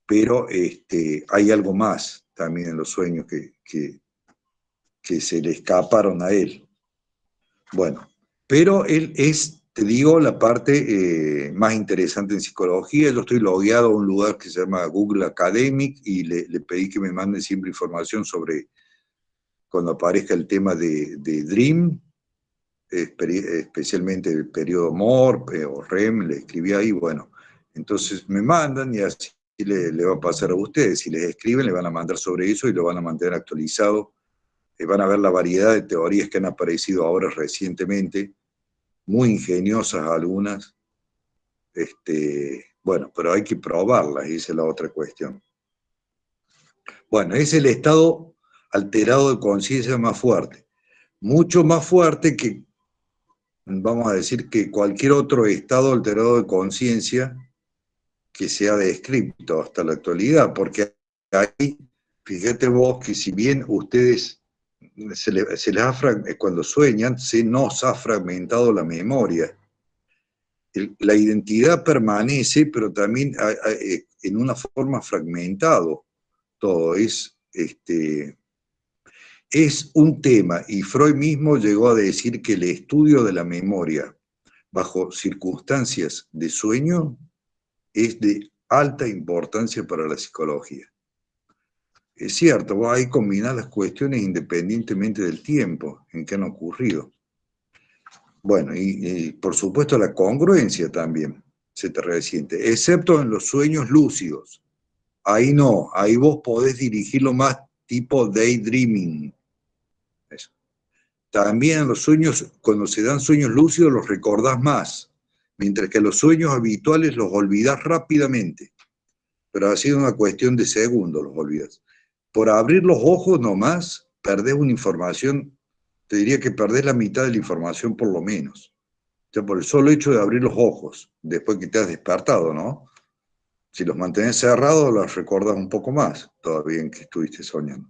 pero hay algo más también en los sueños que se le escaparon a él. Bueno, pero él es, te digo, la parte más interesante en psicología. Yo estoy logueado a un lugar que se llama Google Academic y le pedí que me mande siempre información sobre cuando aparezca el tema de Dream, especialmente el periodo amor o REM, le escribí ahí, bueno, entonces me mandan y así le va a pasar a ustedes. Si les escriben, le van a mandar sobre eso y lo van a mantener actualizado. Van a ver la variedad de teorías que han aparecido ahora recientemente, muy ingeniosas algunas, bueno, pero hay que probarlas, y esa es la otra cuestión. Bueno, es el estado alterado de conciencia más fuerte, mucho más fuerte que, vamos a decir, que cualquier otro estado alterado de conciencia que se ha descrito hasta la actualidad, porque ahí, fíjate vos que si bien ustedes cuando sueñan, se nos ha fragmentado la memoria. La identidad permanece, pero también en una forma fragmentado todo. Es un tema, y Freud mismo llegó a decir que el estudio de la memoria bajo circunstancias de sueño es de alta importancia para la psicología. Es cierto, vos ahí combinás las cuestiones independientemente del tiempo en que han ocurrido. Bueno, y por supuesto la congruencia también se te resiente, excepto en los sueños lúcidos. Ahí no, ahí vos podés dirigirlo más tipo daydreaming. Eso. También en los sueños, cuando se dan sueños lúcidos, los recordás más, mientras que los sueños habituales los olvidás rápidamente. Pero ha sido una cuestión de segundos, los olvidás. Por abrir los ojos nomás, perdés una información, te diría que perdés la mitad de la información por lo menos. O sea, por el solo hecho de abrir los ojos, después que te has despertado, ¿no? Si los mantenés cerrados, los recordás un poco más, todavía en que estuviste soñando.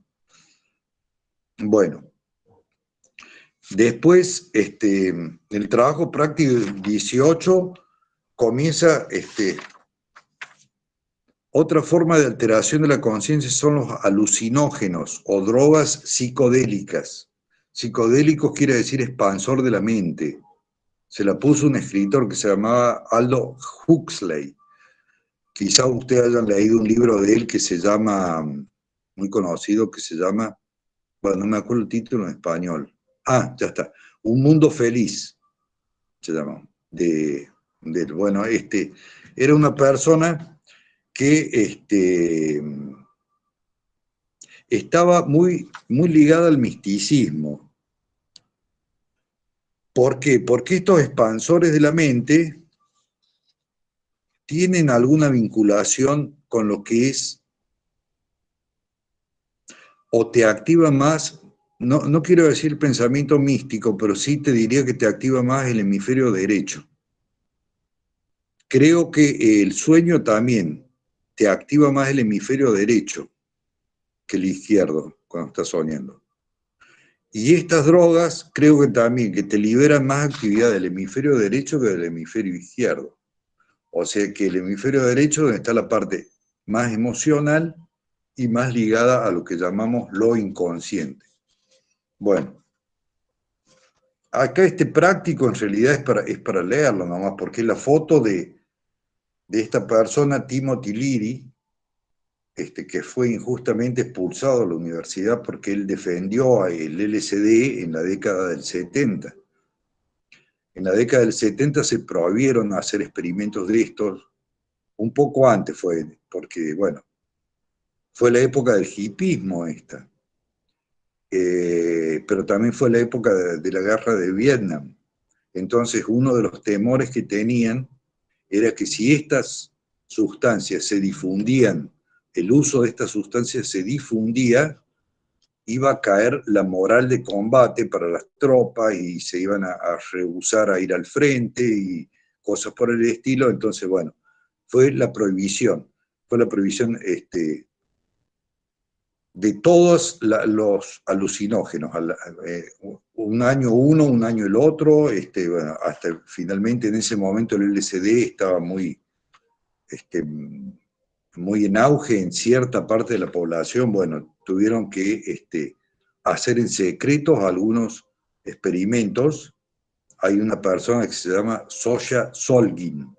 Bueno, después, el trabajo práctico 18 comienza, otra forma de alteración de la conciencia son los alucinógenos o drogas psicodélicas. Psicodélicos quiere decir expansor de la mente. Se la puso un escritor que se llamaba Aldo Huxley. Quizá ustedes hayan leído un libro de él que se llama, muy conocido, que se llama, bueno, no me acuerdo el título en español. Ah, ya está. Un mundo feliz, se llama. Bueno, era una persona que estaba muy, muy ligada al misticismo. ¿Por qué? Porque estos expansores de la mente tienen alguna vinculación con lo que es o te activa más, no quiero decir pensamiento místico, pero sí te diría que te activa más el hemisferio derecho. Creo que el sueño también te activa más el hemisferio derecho que el izquierdo cuando estás soñando. Y estas drogas creo que también que te liberan más actividad del hemisferio derecho que del hemisferio izquierdo. O sea que el hemisferio derecho donde está la parte más emocional y más ligada a lo que llamamos lo inconsciente. Bueno, acá este práctico en realidad es para leerlo nomás, porque la foto de esta persona, Timothy Leary, que fue injustamente expulsado de la universidad porque él defendió el LSD en la década del 70. En la década del 70 se prohibieron hacer experimentos de estos, un poco antes fue, porque, bueno, fue la época del hipismo esta, pero también fue la época de la guerra de Vietnam. Entonces, uno de los temores que tenían era que si estas sustancias se difundían, el uso de estas sustancias se difundía, iba a caer la moral de combate para las tropas y se iban a rehusar a ir al frente y cosas por el estilo. Entonces, bueno, fue la prohibición de todos los alucinógenos, un año uno, un año el otro, bueno, hasta finalmente en ese momento el LSD estaba muy en auge en cierta parte de la población. Bueno, tuvieron que hacer en secretos algunos experimentos. Hay una persona que se llama Sosha Solgin,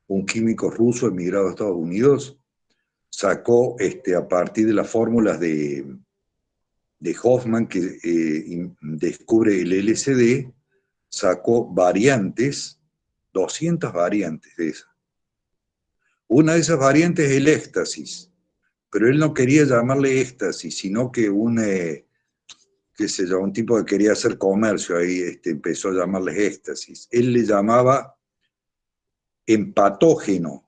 un químico ruso emigrado a Estados Unidos, sacó a partir de las fórmulas de Hoffman, que descubre el LSD, sacó variantes, 200 variantes de esas. Una de esas variantes es el éxtasis, pero él no quería llamarle éxtasis, sino que qué sé yo, un tipo que quería hacer comercio, ahí empezó a llamarle éxtasis. Él le llamaba empatógeno.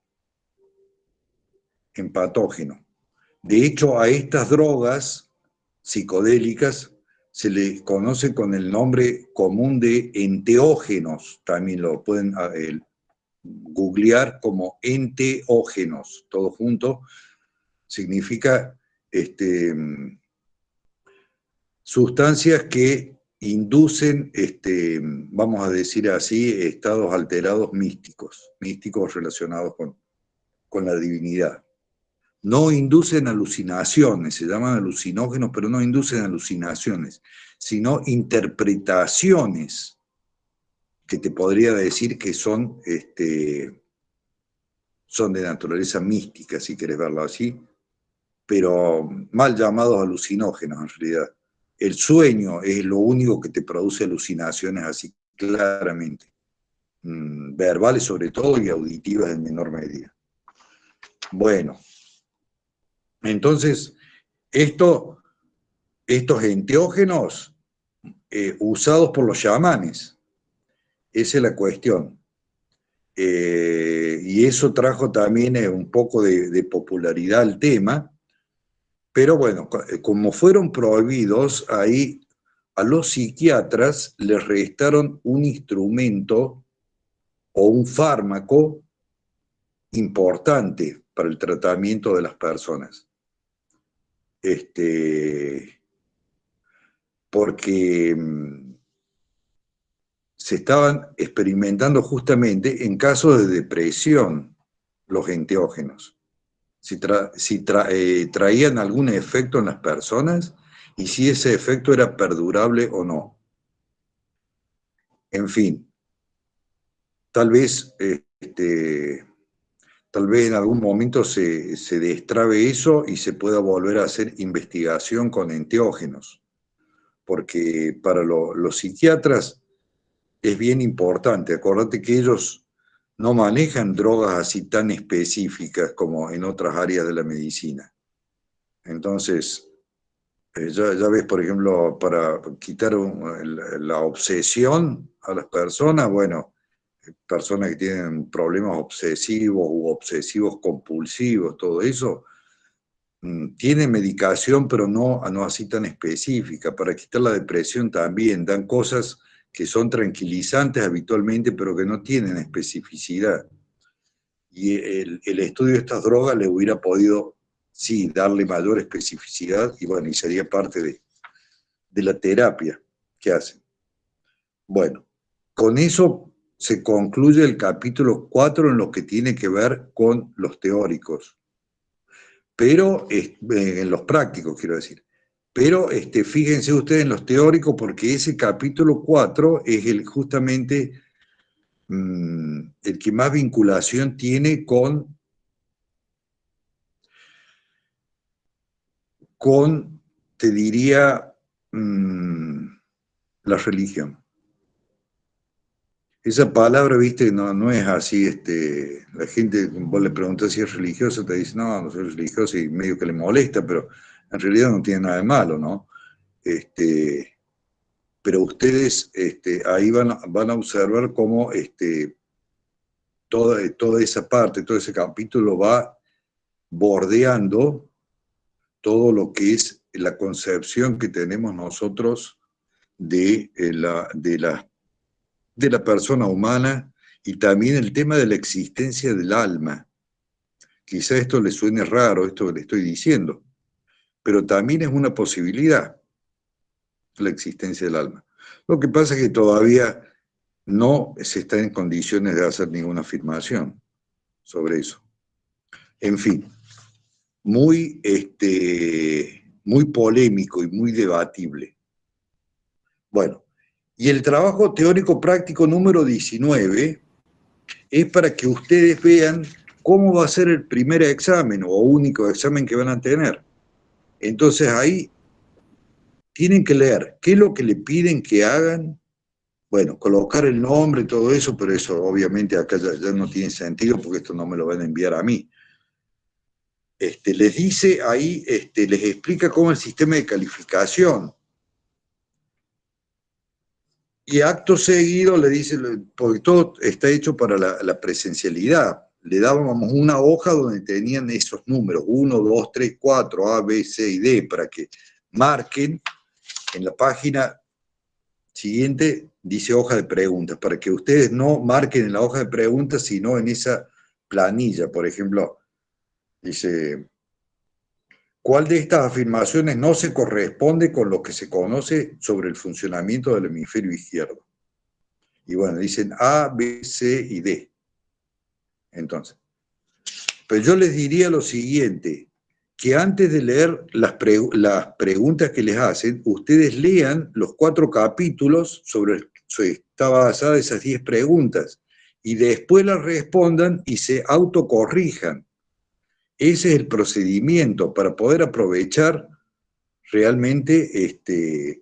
De hecho, a estas drogas psicodélicas se les conoce con el nombre común de enteógenos, también lo pueden googlear como enteógenos, todo junto, significa sustancias que inducen, vamos a decir así, estados alterados místicos relacionados con la divinidad. No inducen alucinaciones, se llaman alucinógenos, pero no inducen alucinaciones, sino interpretaciones que te podría decir que son de naturaleza mística, si querés verlo así, pero mal llamados alucinógenos en realidad. El sueño es lo único que te produce alucinaciones así claramente, verbales sobre todo y auditivas en menor medida. Bueno, entonces, estos enteógenos usados por los chamanes, esa es la cuestión. Y eso trajo también un poco de popularidad al tema, pero bueno, como fueron prohibidos, ahí a los psiquiatras les restaron un instrumento o un fármaco importante para el tratamiento de las personas. Porque se estaban experimentando justamente en casos de depresión los enteógenos. Si traían algún efecto en las personas y si ese efecto era perdurable o no. En fin, tal vez en algún momento se destrabe eso y se pueda volver a hacer investigación con enteógenos, porque para los psiquiatras es bien importante. Acordate que ellos no manejan drogas así tan específicas como en otras áreas de la medicina. Entonces, ya ves, por ejemplo, para quitar la obsesión a las personas, bueno, personas que tienen problemas obsesivos u obsesivos compulsivos, todo eso, tiene medicación, pero no así tan específica. Para quitar la depresión también dan cosas que son tranquilizantes habitualmente, pero que no tienen especificidad. Y el estudio de estas drogas le hubiera podido, sí, darle mayor especificidad, y bueno, y sería parte de la terapia que hacen. Bueno, con eso se concluye el capítulo 4 en lo que tiene que ver con los teóricos, pero en los prácticos, quiero decir. Pero fíjense ustedes en los teóricos, porque ese capítulo 4 es justamente el que más vinculación tiene con te diría, la religión. Esa palabra, viste, no es así, la gente, vos le preguntas si es religioso, te dice, no soy religioso, y medio que le molesta, pero en realidad no tiene nada de malo, ¿no? Pero ustedes ahí van a observar cómo toda esa parte, todo ese capítulo va bordeando todo lo que es la concepción que tenemos nosotros de la persona humana, y también el tema de la existencia del alma. Quizá esto le suene raro, esto que le estoy diciendo, pero también es una posibilidad, la existencia del alma. Lo que pasa es que todavía no se está en condiciones de hacer ninguna afirmación sobre eso. En fin, muy, muy polémico y muy debatible. Bueno, y el trabajo teórico práctico número 19 es para que ustedes vean cómo va a ser el primer examen o único examen que van a tener. Entonces ahí tienen que leer qué es lo que le piden que hagan. Bueno, colocar el nombre y todo eso, pero eso obviamente acá ya no tiene sentido porque esto no me lo van a enviar a mí. Les dice ahí, les explica cómo el sistema de calificación. Y acto seguido le dice, porque todo está hecho para la presencialidad, le dábamos una hoja donde tenían esos números, 1, 2, 3, 4, A, B, C y D, para que marquen en la página siguiente, dice hoja de preguntas, para que ustedes no marquen en la hoja de preguntas, sino en esa planilla. Por ejemplo, dice, ¿cuál de estas afirmaciones no se corresponde con lo que se conoce sobre el funcionamiento del hemisferio izquierdo? Y bueno, dicen A, B, C y D. Entonces, pero yo les diría lo siguiente, que antes de leer las preguntas que les hacen, ustedes lean los 4 capítulos sobre el que está basada esas 10 preguntas, y después las respondan y se autocorrijan. Ese es el procedimiento para poder aprovechar realmente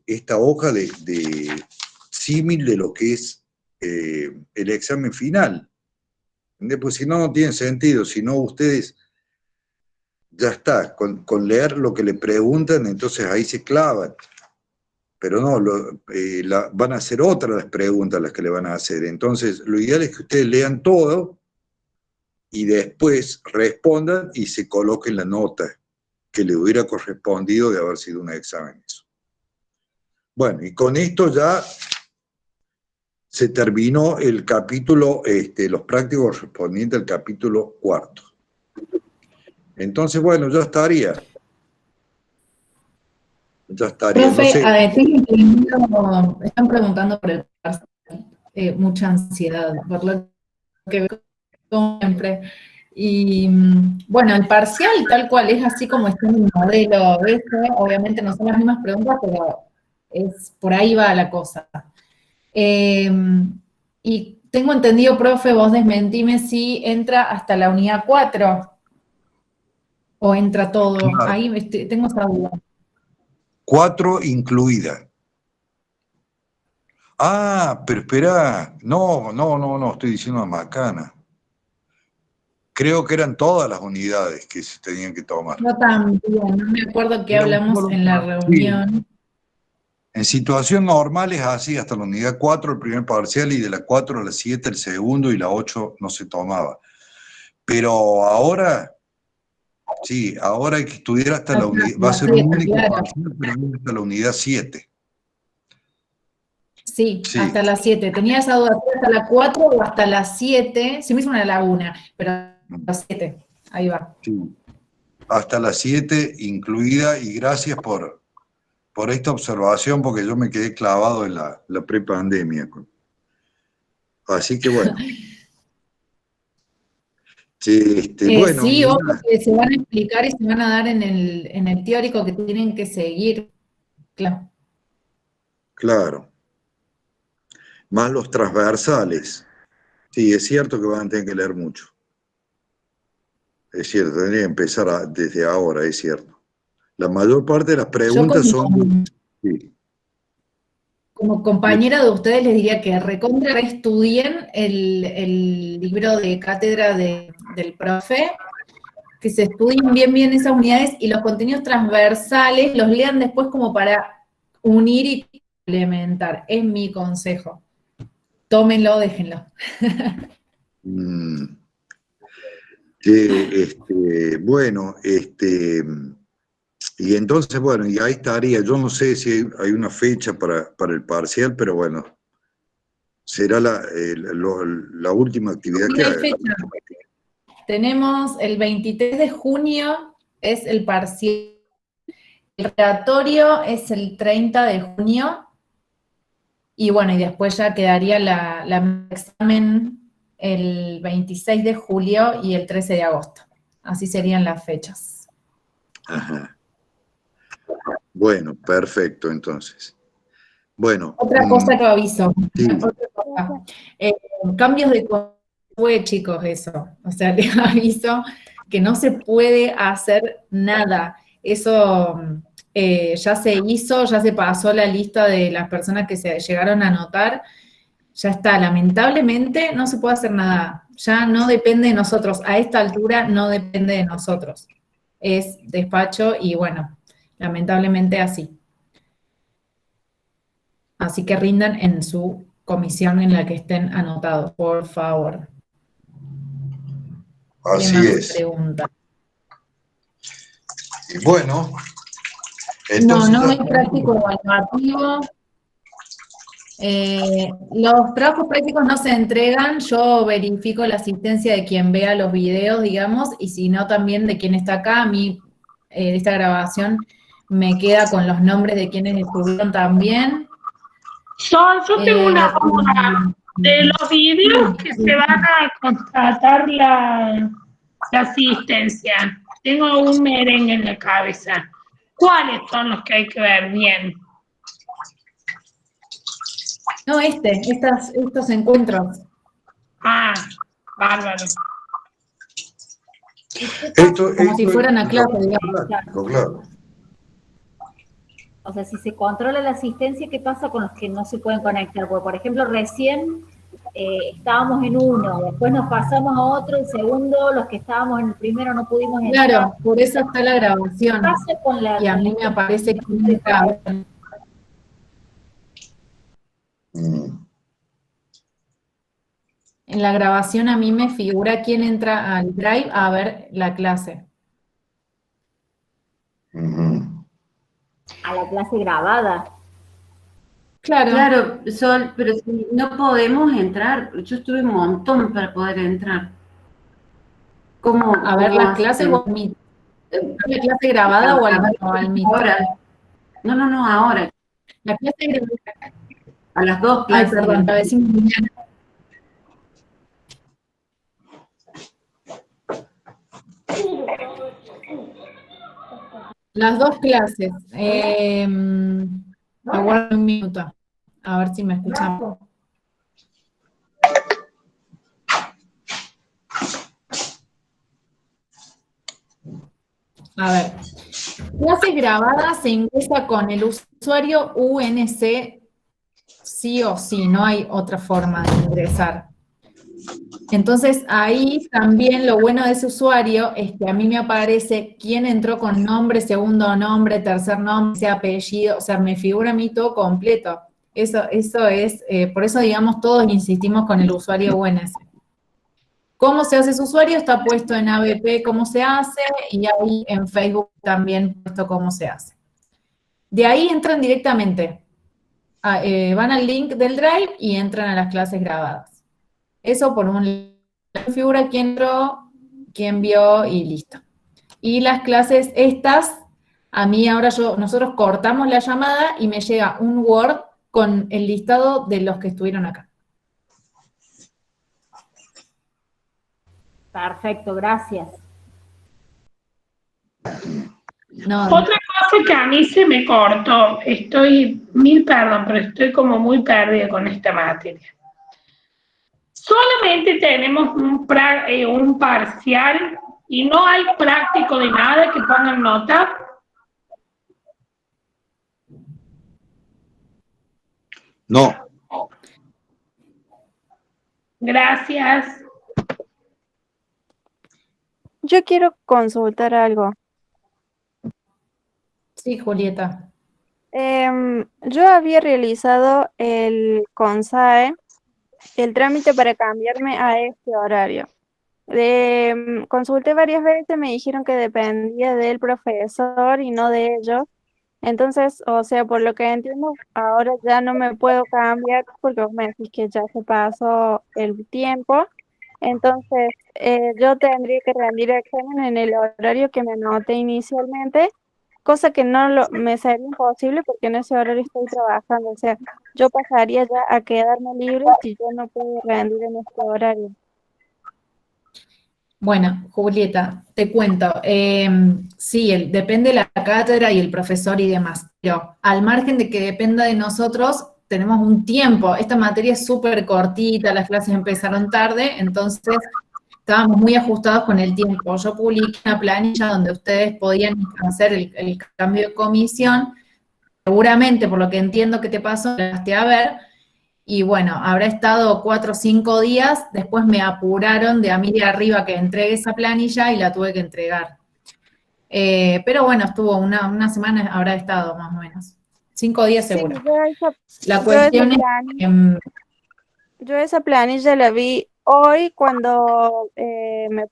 esta hoja de símil de lo que es el examen final. Pues si no, no tiene sentido, si no ustedes, ya está, con leer lo que le preguntan, entonces ahí se clavan. Pero no, van a ser otras las preguntas las que le van a hacer. Entonces, lo ideal es que ustedes lean todo y después respondan y se coloquen la nota que le hubiera correspondido de haber sido un examen eso. Bueno, y con esto ya se terminó el capítulo, los prácticos correspondientes al capítulo 4. Entonces, bueno, ya estaría. Ya estaría, Profe, no sé. a ver, tengo entendido, están preguntando por el parcial, mucha ansiedad, por lo que veo como siempre. Y bueno, el parcial tal cual es así como está en el modelo ese, obviamente no son las mismas preguntas, pero por ahí va la cosa. Y tengo entendido, profe, vos desmentime si entra hasta la unidad 4 o entra todo. Claro. Ahí tengo esa duda. 4 incluida. Ah, pero espera, no, estoy diciendo una macana. Creo que eran todas las unidades que se tenían que tomar. Yo también, no me acuerdo qué Era un hablamos solo en la parcial. reunión. En situación normal es así, hasta la unidad 4 el primer parcial, y de la 4 a la 7 el segundo, y la 8 no se tomaba. Pero ahora Sí, ahora hay que estudiar hasta la Hasta unidad, va a la ser un 7, único claro. parcial, pero hasta la unidad 7. Sí, Sí, hasta las 7. Tenía esa duda, hasta la 4 o hasta las 7. Se me hizo una laguna, pero hasta las 7. Ahí va. sí. Hasta las 7 incluida, y gracias por esta observación, porque yo me quedé clavado en la prepandemia. Así que bueno. Sí, bueno, Sí, obvio mira, que se van a explicar y se van a dar en el teórico que tienen que seguir. Claro. claro, más los transversales. Sí, es cierto que van a tener que leer mucho. Es cierto, tendría que empezar desde ahora, es cierto. La mayor parte de las Yo preguntas son... Sí, como compañera de ustedes les diría que recontra estudien el libro de cátedra del profe, que se estudien bien esas unidades y los contenidos transversales los lean después como para unir y complementar. Es mi consejo. Tómenlo, déjenlo. mm, que, bueno, y entonces, bueno, y ahí estaría. Yo no sé si hay una fecha para el parcial, pero bueno, será la última actividad Sí, que hay haga. fecha. Tenemos el 23 de junio, es el parcial. El relatorio es el 30 de junio. Y bueno, y después ya quedaría la examen el 26 de julio y el 13 de agosto. Así serían las fechas. Ajá. Bueno, perfecto, entonces. Bueno, Otra cosa que aviso, sí, otra cosa. Cambios de fue, chicos, eso. O sea, les aviso que no se puede hacer nada. Eso ya se hizo, ya se pasó la lista de las personas que se llegaron a anotar. Ya está, lamentablemente no se puede hacer nada. Ya no depende de nosotros. A esta altura no depende de nosotros. Es despacho y bueno, lamentablemente así. Así que rindan en su comisión en la que estén anotados, por favor. ¿Qué así más es. pregunta? Y bueno, No, entonces no ya hay práctico evaluativo. Los trabajos prácticos no se entregan, yo verifico la asistencia de quien vea los videos, digamos, y si no también de quien está acá. A mí esta grabación me queda con los nombres de quienes estuvieron también. Yo tengo una duda. De los videos que se van a contratar la asistencia, tengo un merengue en la cabeza. ¿Cuáles son los que hay que ver bien? No, estos encuentros. Ah, bárbaro. Como si fueran a clase, digamos. claro. O sea, si se controla la asistencia, ¿qué pasa con los que no se pueden conectar? Porque, por ejemplo, recién estábamos en uno, después nos pasamos a otro, el segundo, los que estábamos en el primero no pudimos entrar. Claro, por eso está la grabación. ¿Qué pasa con la, Y a mí me aparece que nunca. En la grabación a mí me figura quién entra al Drive a ver la clase. a la clase grabada? Claro. Claro, Sol, pero si no podemos entrar, yo estuve un montón para poder entrar. ¿Cómo, A ver cómo las clases o al Meet. ¿La clase grabada o al Meet? Ahora. No, ahora. La clase grabada. A las dos Ay, clases. perdón, la decimos mañana. Las dos clases. Aguardo un minuto. A ver si me escuchamos. A ver. Clases grabadas se ingresa con el usuario UNC sí o sí, no hay otra forma de ingresar. Entonces, ahí también lo bueno de ese usuario es que a mí me aparece quién entró con nombre, segundo nombre, tercer nombre, ese apellido, o sea, me figura a mí todo completo. Eso es, por eso, digamos, todos insistimos con el usuario UNS. cómo se hace ese usuario está puesto en ABP cómo se hace, y ahí en Facebook también puesto cómo se hace. De ahí entran directamente, van al link del Drive y entran a las clases grabadas. Eso por un lado, configura quién entró, quién vio y listo. Y las clases estas, a mí ahora nosotros cortamos la llamada y me llega un Word con el listado de los que estuvieron acá. Perfecto, gracias. No, Otra cosa que a mí se me cortó, mil perdón, pero estoy como muy perdida con esta materia. Solamente tenemos un parcial y no hay práctico de nada que pongan nota. No, Gracias. Yo quiero consultar algo. sí, Julieta. Yo había realizado el CONSAE, el trámite para cambiarme a este horario. Consulté varias veces, me dijeron que dependía del profesor y no de ellos. Entonces, o sea, por lo que entiendo, ahora ya no me puedo cambiar porque vos me decís que ya se pasó el tiempo. Entonces, yo tendría que rendir el examen en el horario que me anoté inicialmente, cosa que me sería imposible porque en ese horario estoy trabajando. O sea, yo pasaría ya a quedarme libre si yo no puedo rendir en este horario. Bueno, Julieta, te cuento. Sí, depende de la cátedra y el profesor y demás, pero al margen de que dependa de nosotros, tenemos un tiempo. Esta materia es súper cortita, las clases empezaron tarde, entonces estábamos muy ajustados con el tiempo. Yo publiqué una planilla donde ustedes podían hacer el cambio de comisión. Seguramente, por lo que entiendo que te pasó, la llegaste a ver. Y bueno, habrá estado 4 o 5 días, después me apuraron de a mí de arriba que entregue esa planilla y la tuve que entregar. Pero bueno, estuvo una semana, habrá estado más o menos. 5 días Sí, seguro. La yo esa cuestión es, planilla, yo esa planilla la vi hoy cuando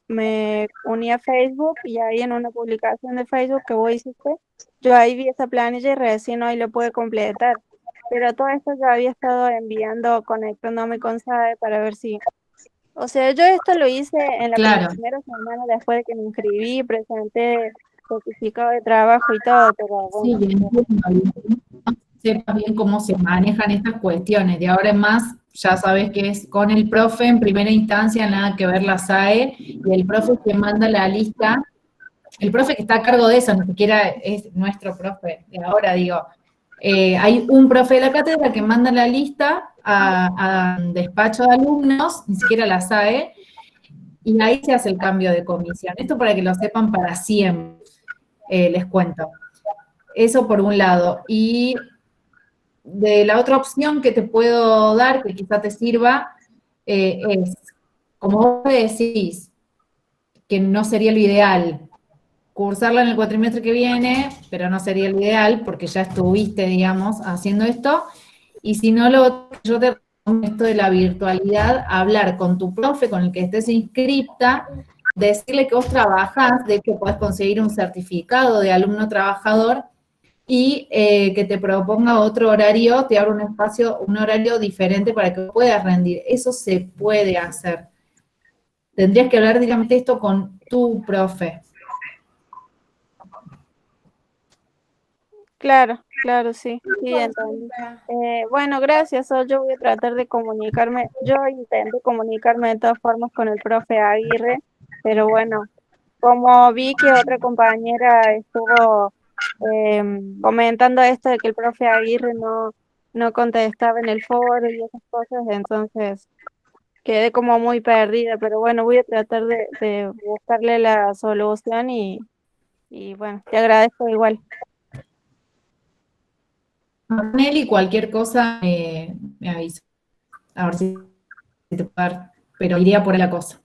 me uní a Facebook y ahí en una publicación de Facebook que vos hiciste, yo ahí vi esa planilla y recién hoy lo pude completar. Pero todo esto yo había estado enviando, conectándome con SAE para ver si... O sea, yo esto lo hice en la claro, primera semana después de que me inscribí, presenté certificado de trabajo y todo, pero sí, bueno, entiendo bien. Sepas bien cómo se manejan estas cuestiones. De ahora en más, ya sabes que es con el profe en primera instancia, nada que ver la SAE, y el profe que manda la lista, el profe que está a cargo de eso, ni siquiera es nuestro profe, de ahora digo, hay un profe de la cátedra que manda la lista a despacho de alumnos, ni siquiera la SAE, y ahí se hace el cambio de comisión. Esto para que lo sepan para siempre, les cuento. Eso por un lado. Y de la otra opción que te puedo dar, que quizá te sirva, es, como vos decís, que no sería lo ideal, cursarla en el cuatrimestre que viene, pero no sería lo ideal porque ya estuviste, digamos, haciendo esto. Y si no, yo te recomiendo esto de la virtualidad, hablar con tu profe, con el que estés inscripta, decirle que vos trabajás, de que podés conseguir un certificado de alumno trabajador y que te proponga otro horario, te abra un espacio, un horario diferente para que puedas rendir. Eso se puede hacer. Tendrías que hablar directamente esto con tu profe. claro, claro, sí, sí, entendí. Bueno, gracias. Yo voy a tratar de comunicarme. Yo intenté comunicarme de todas formas con el profe Aguirre, pero bueno, como vi que otra compañera estuvo comentando esto de que el profe Aguirre no contestaba en el foro y esas cosas, entonces quedé como muy perdida, pero bueno, voy a tratar de buscarle la solución y bueno, te agradezco igual. Nelly, cualquier cosa me avisa. A ver si te puedo dar, pero iría por la cosa.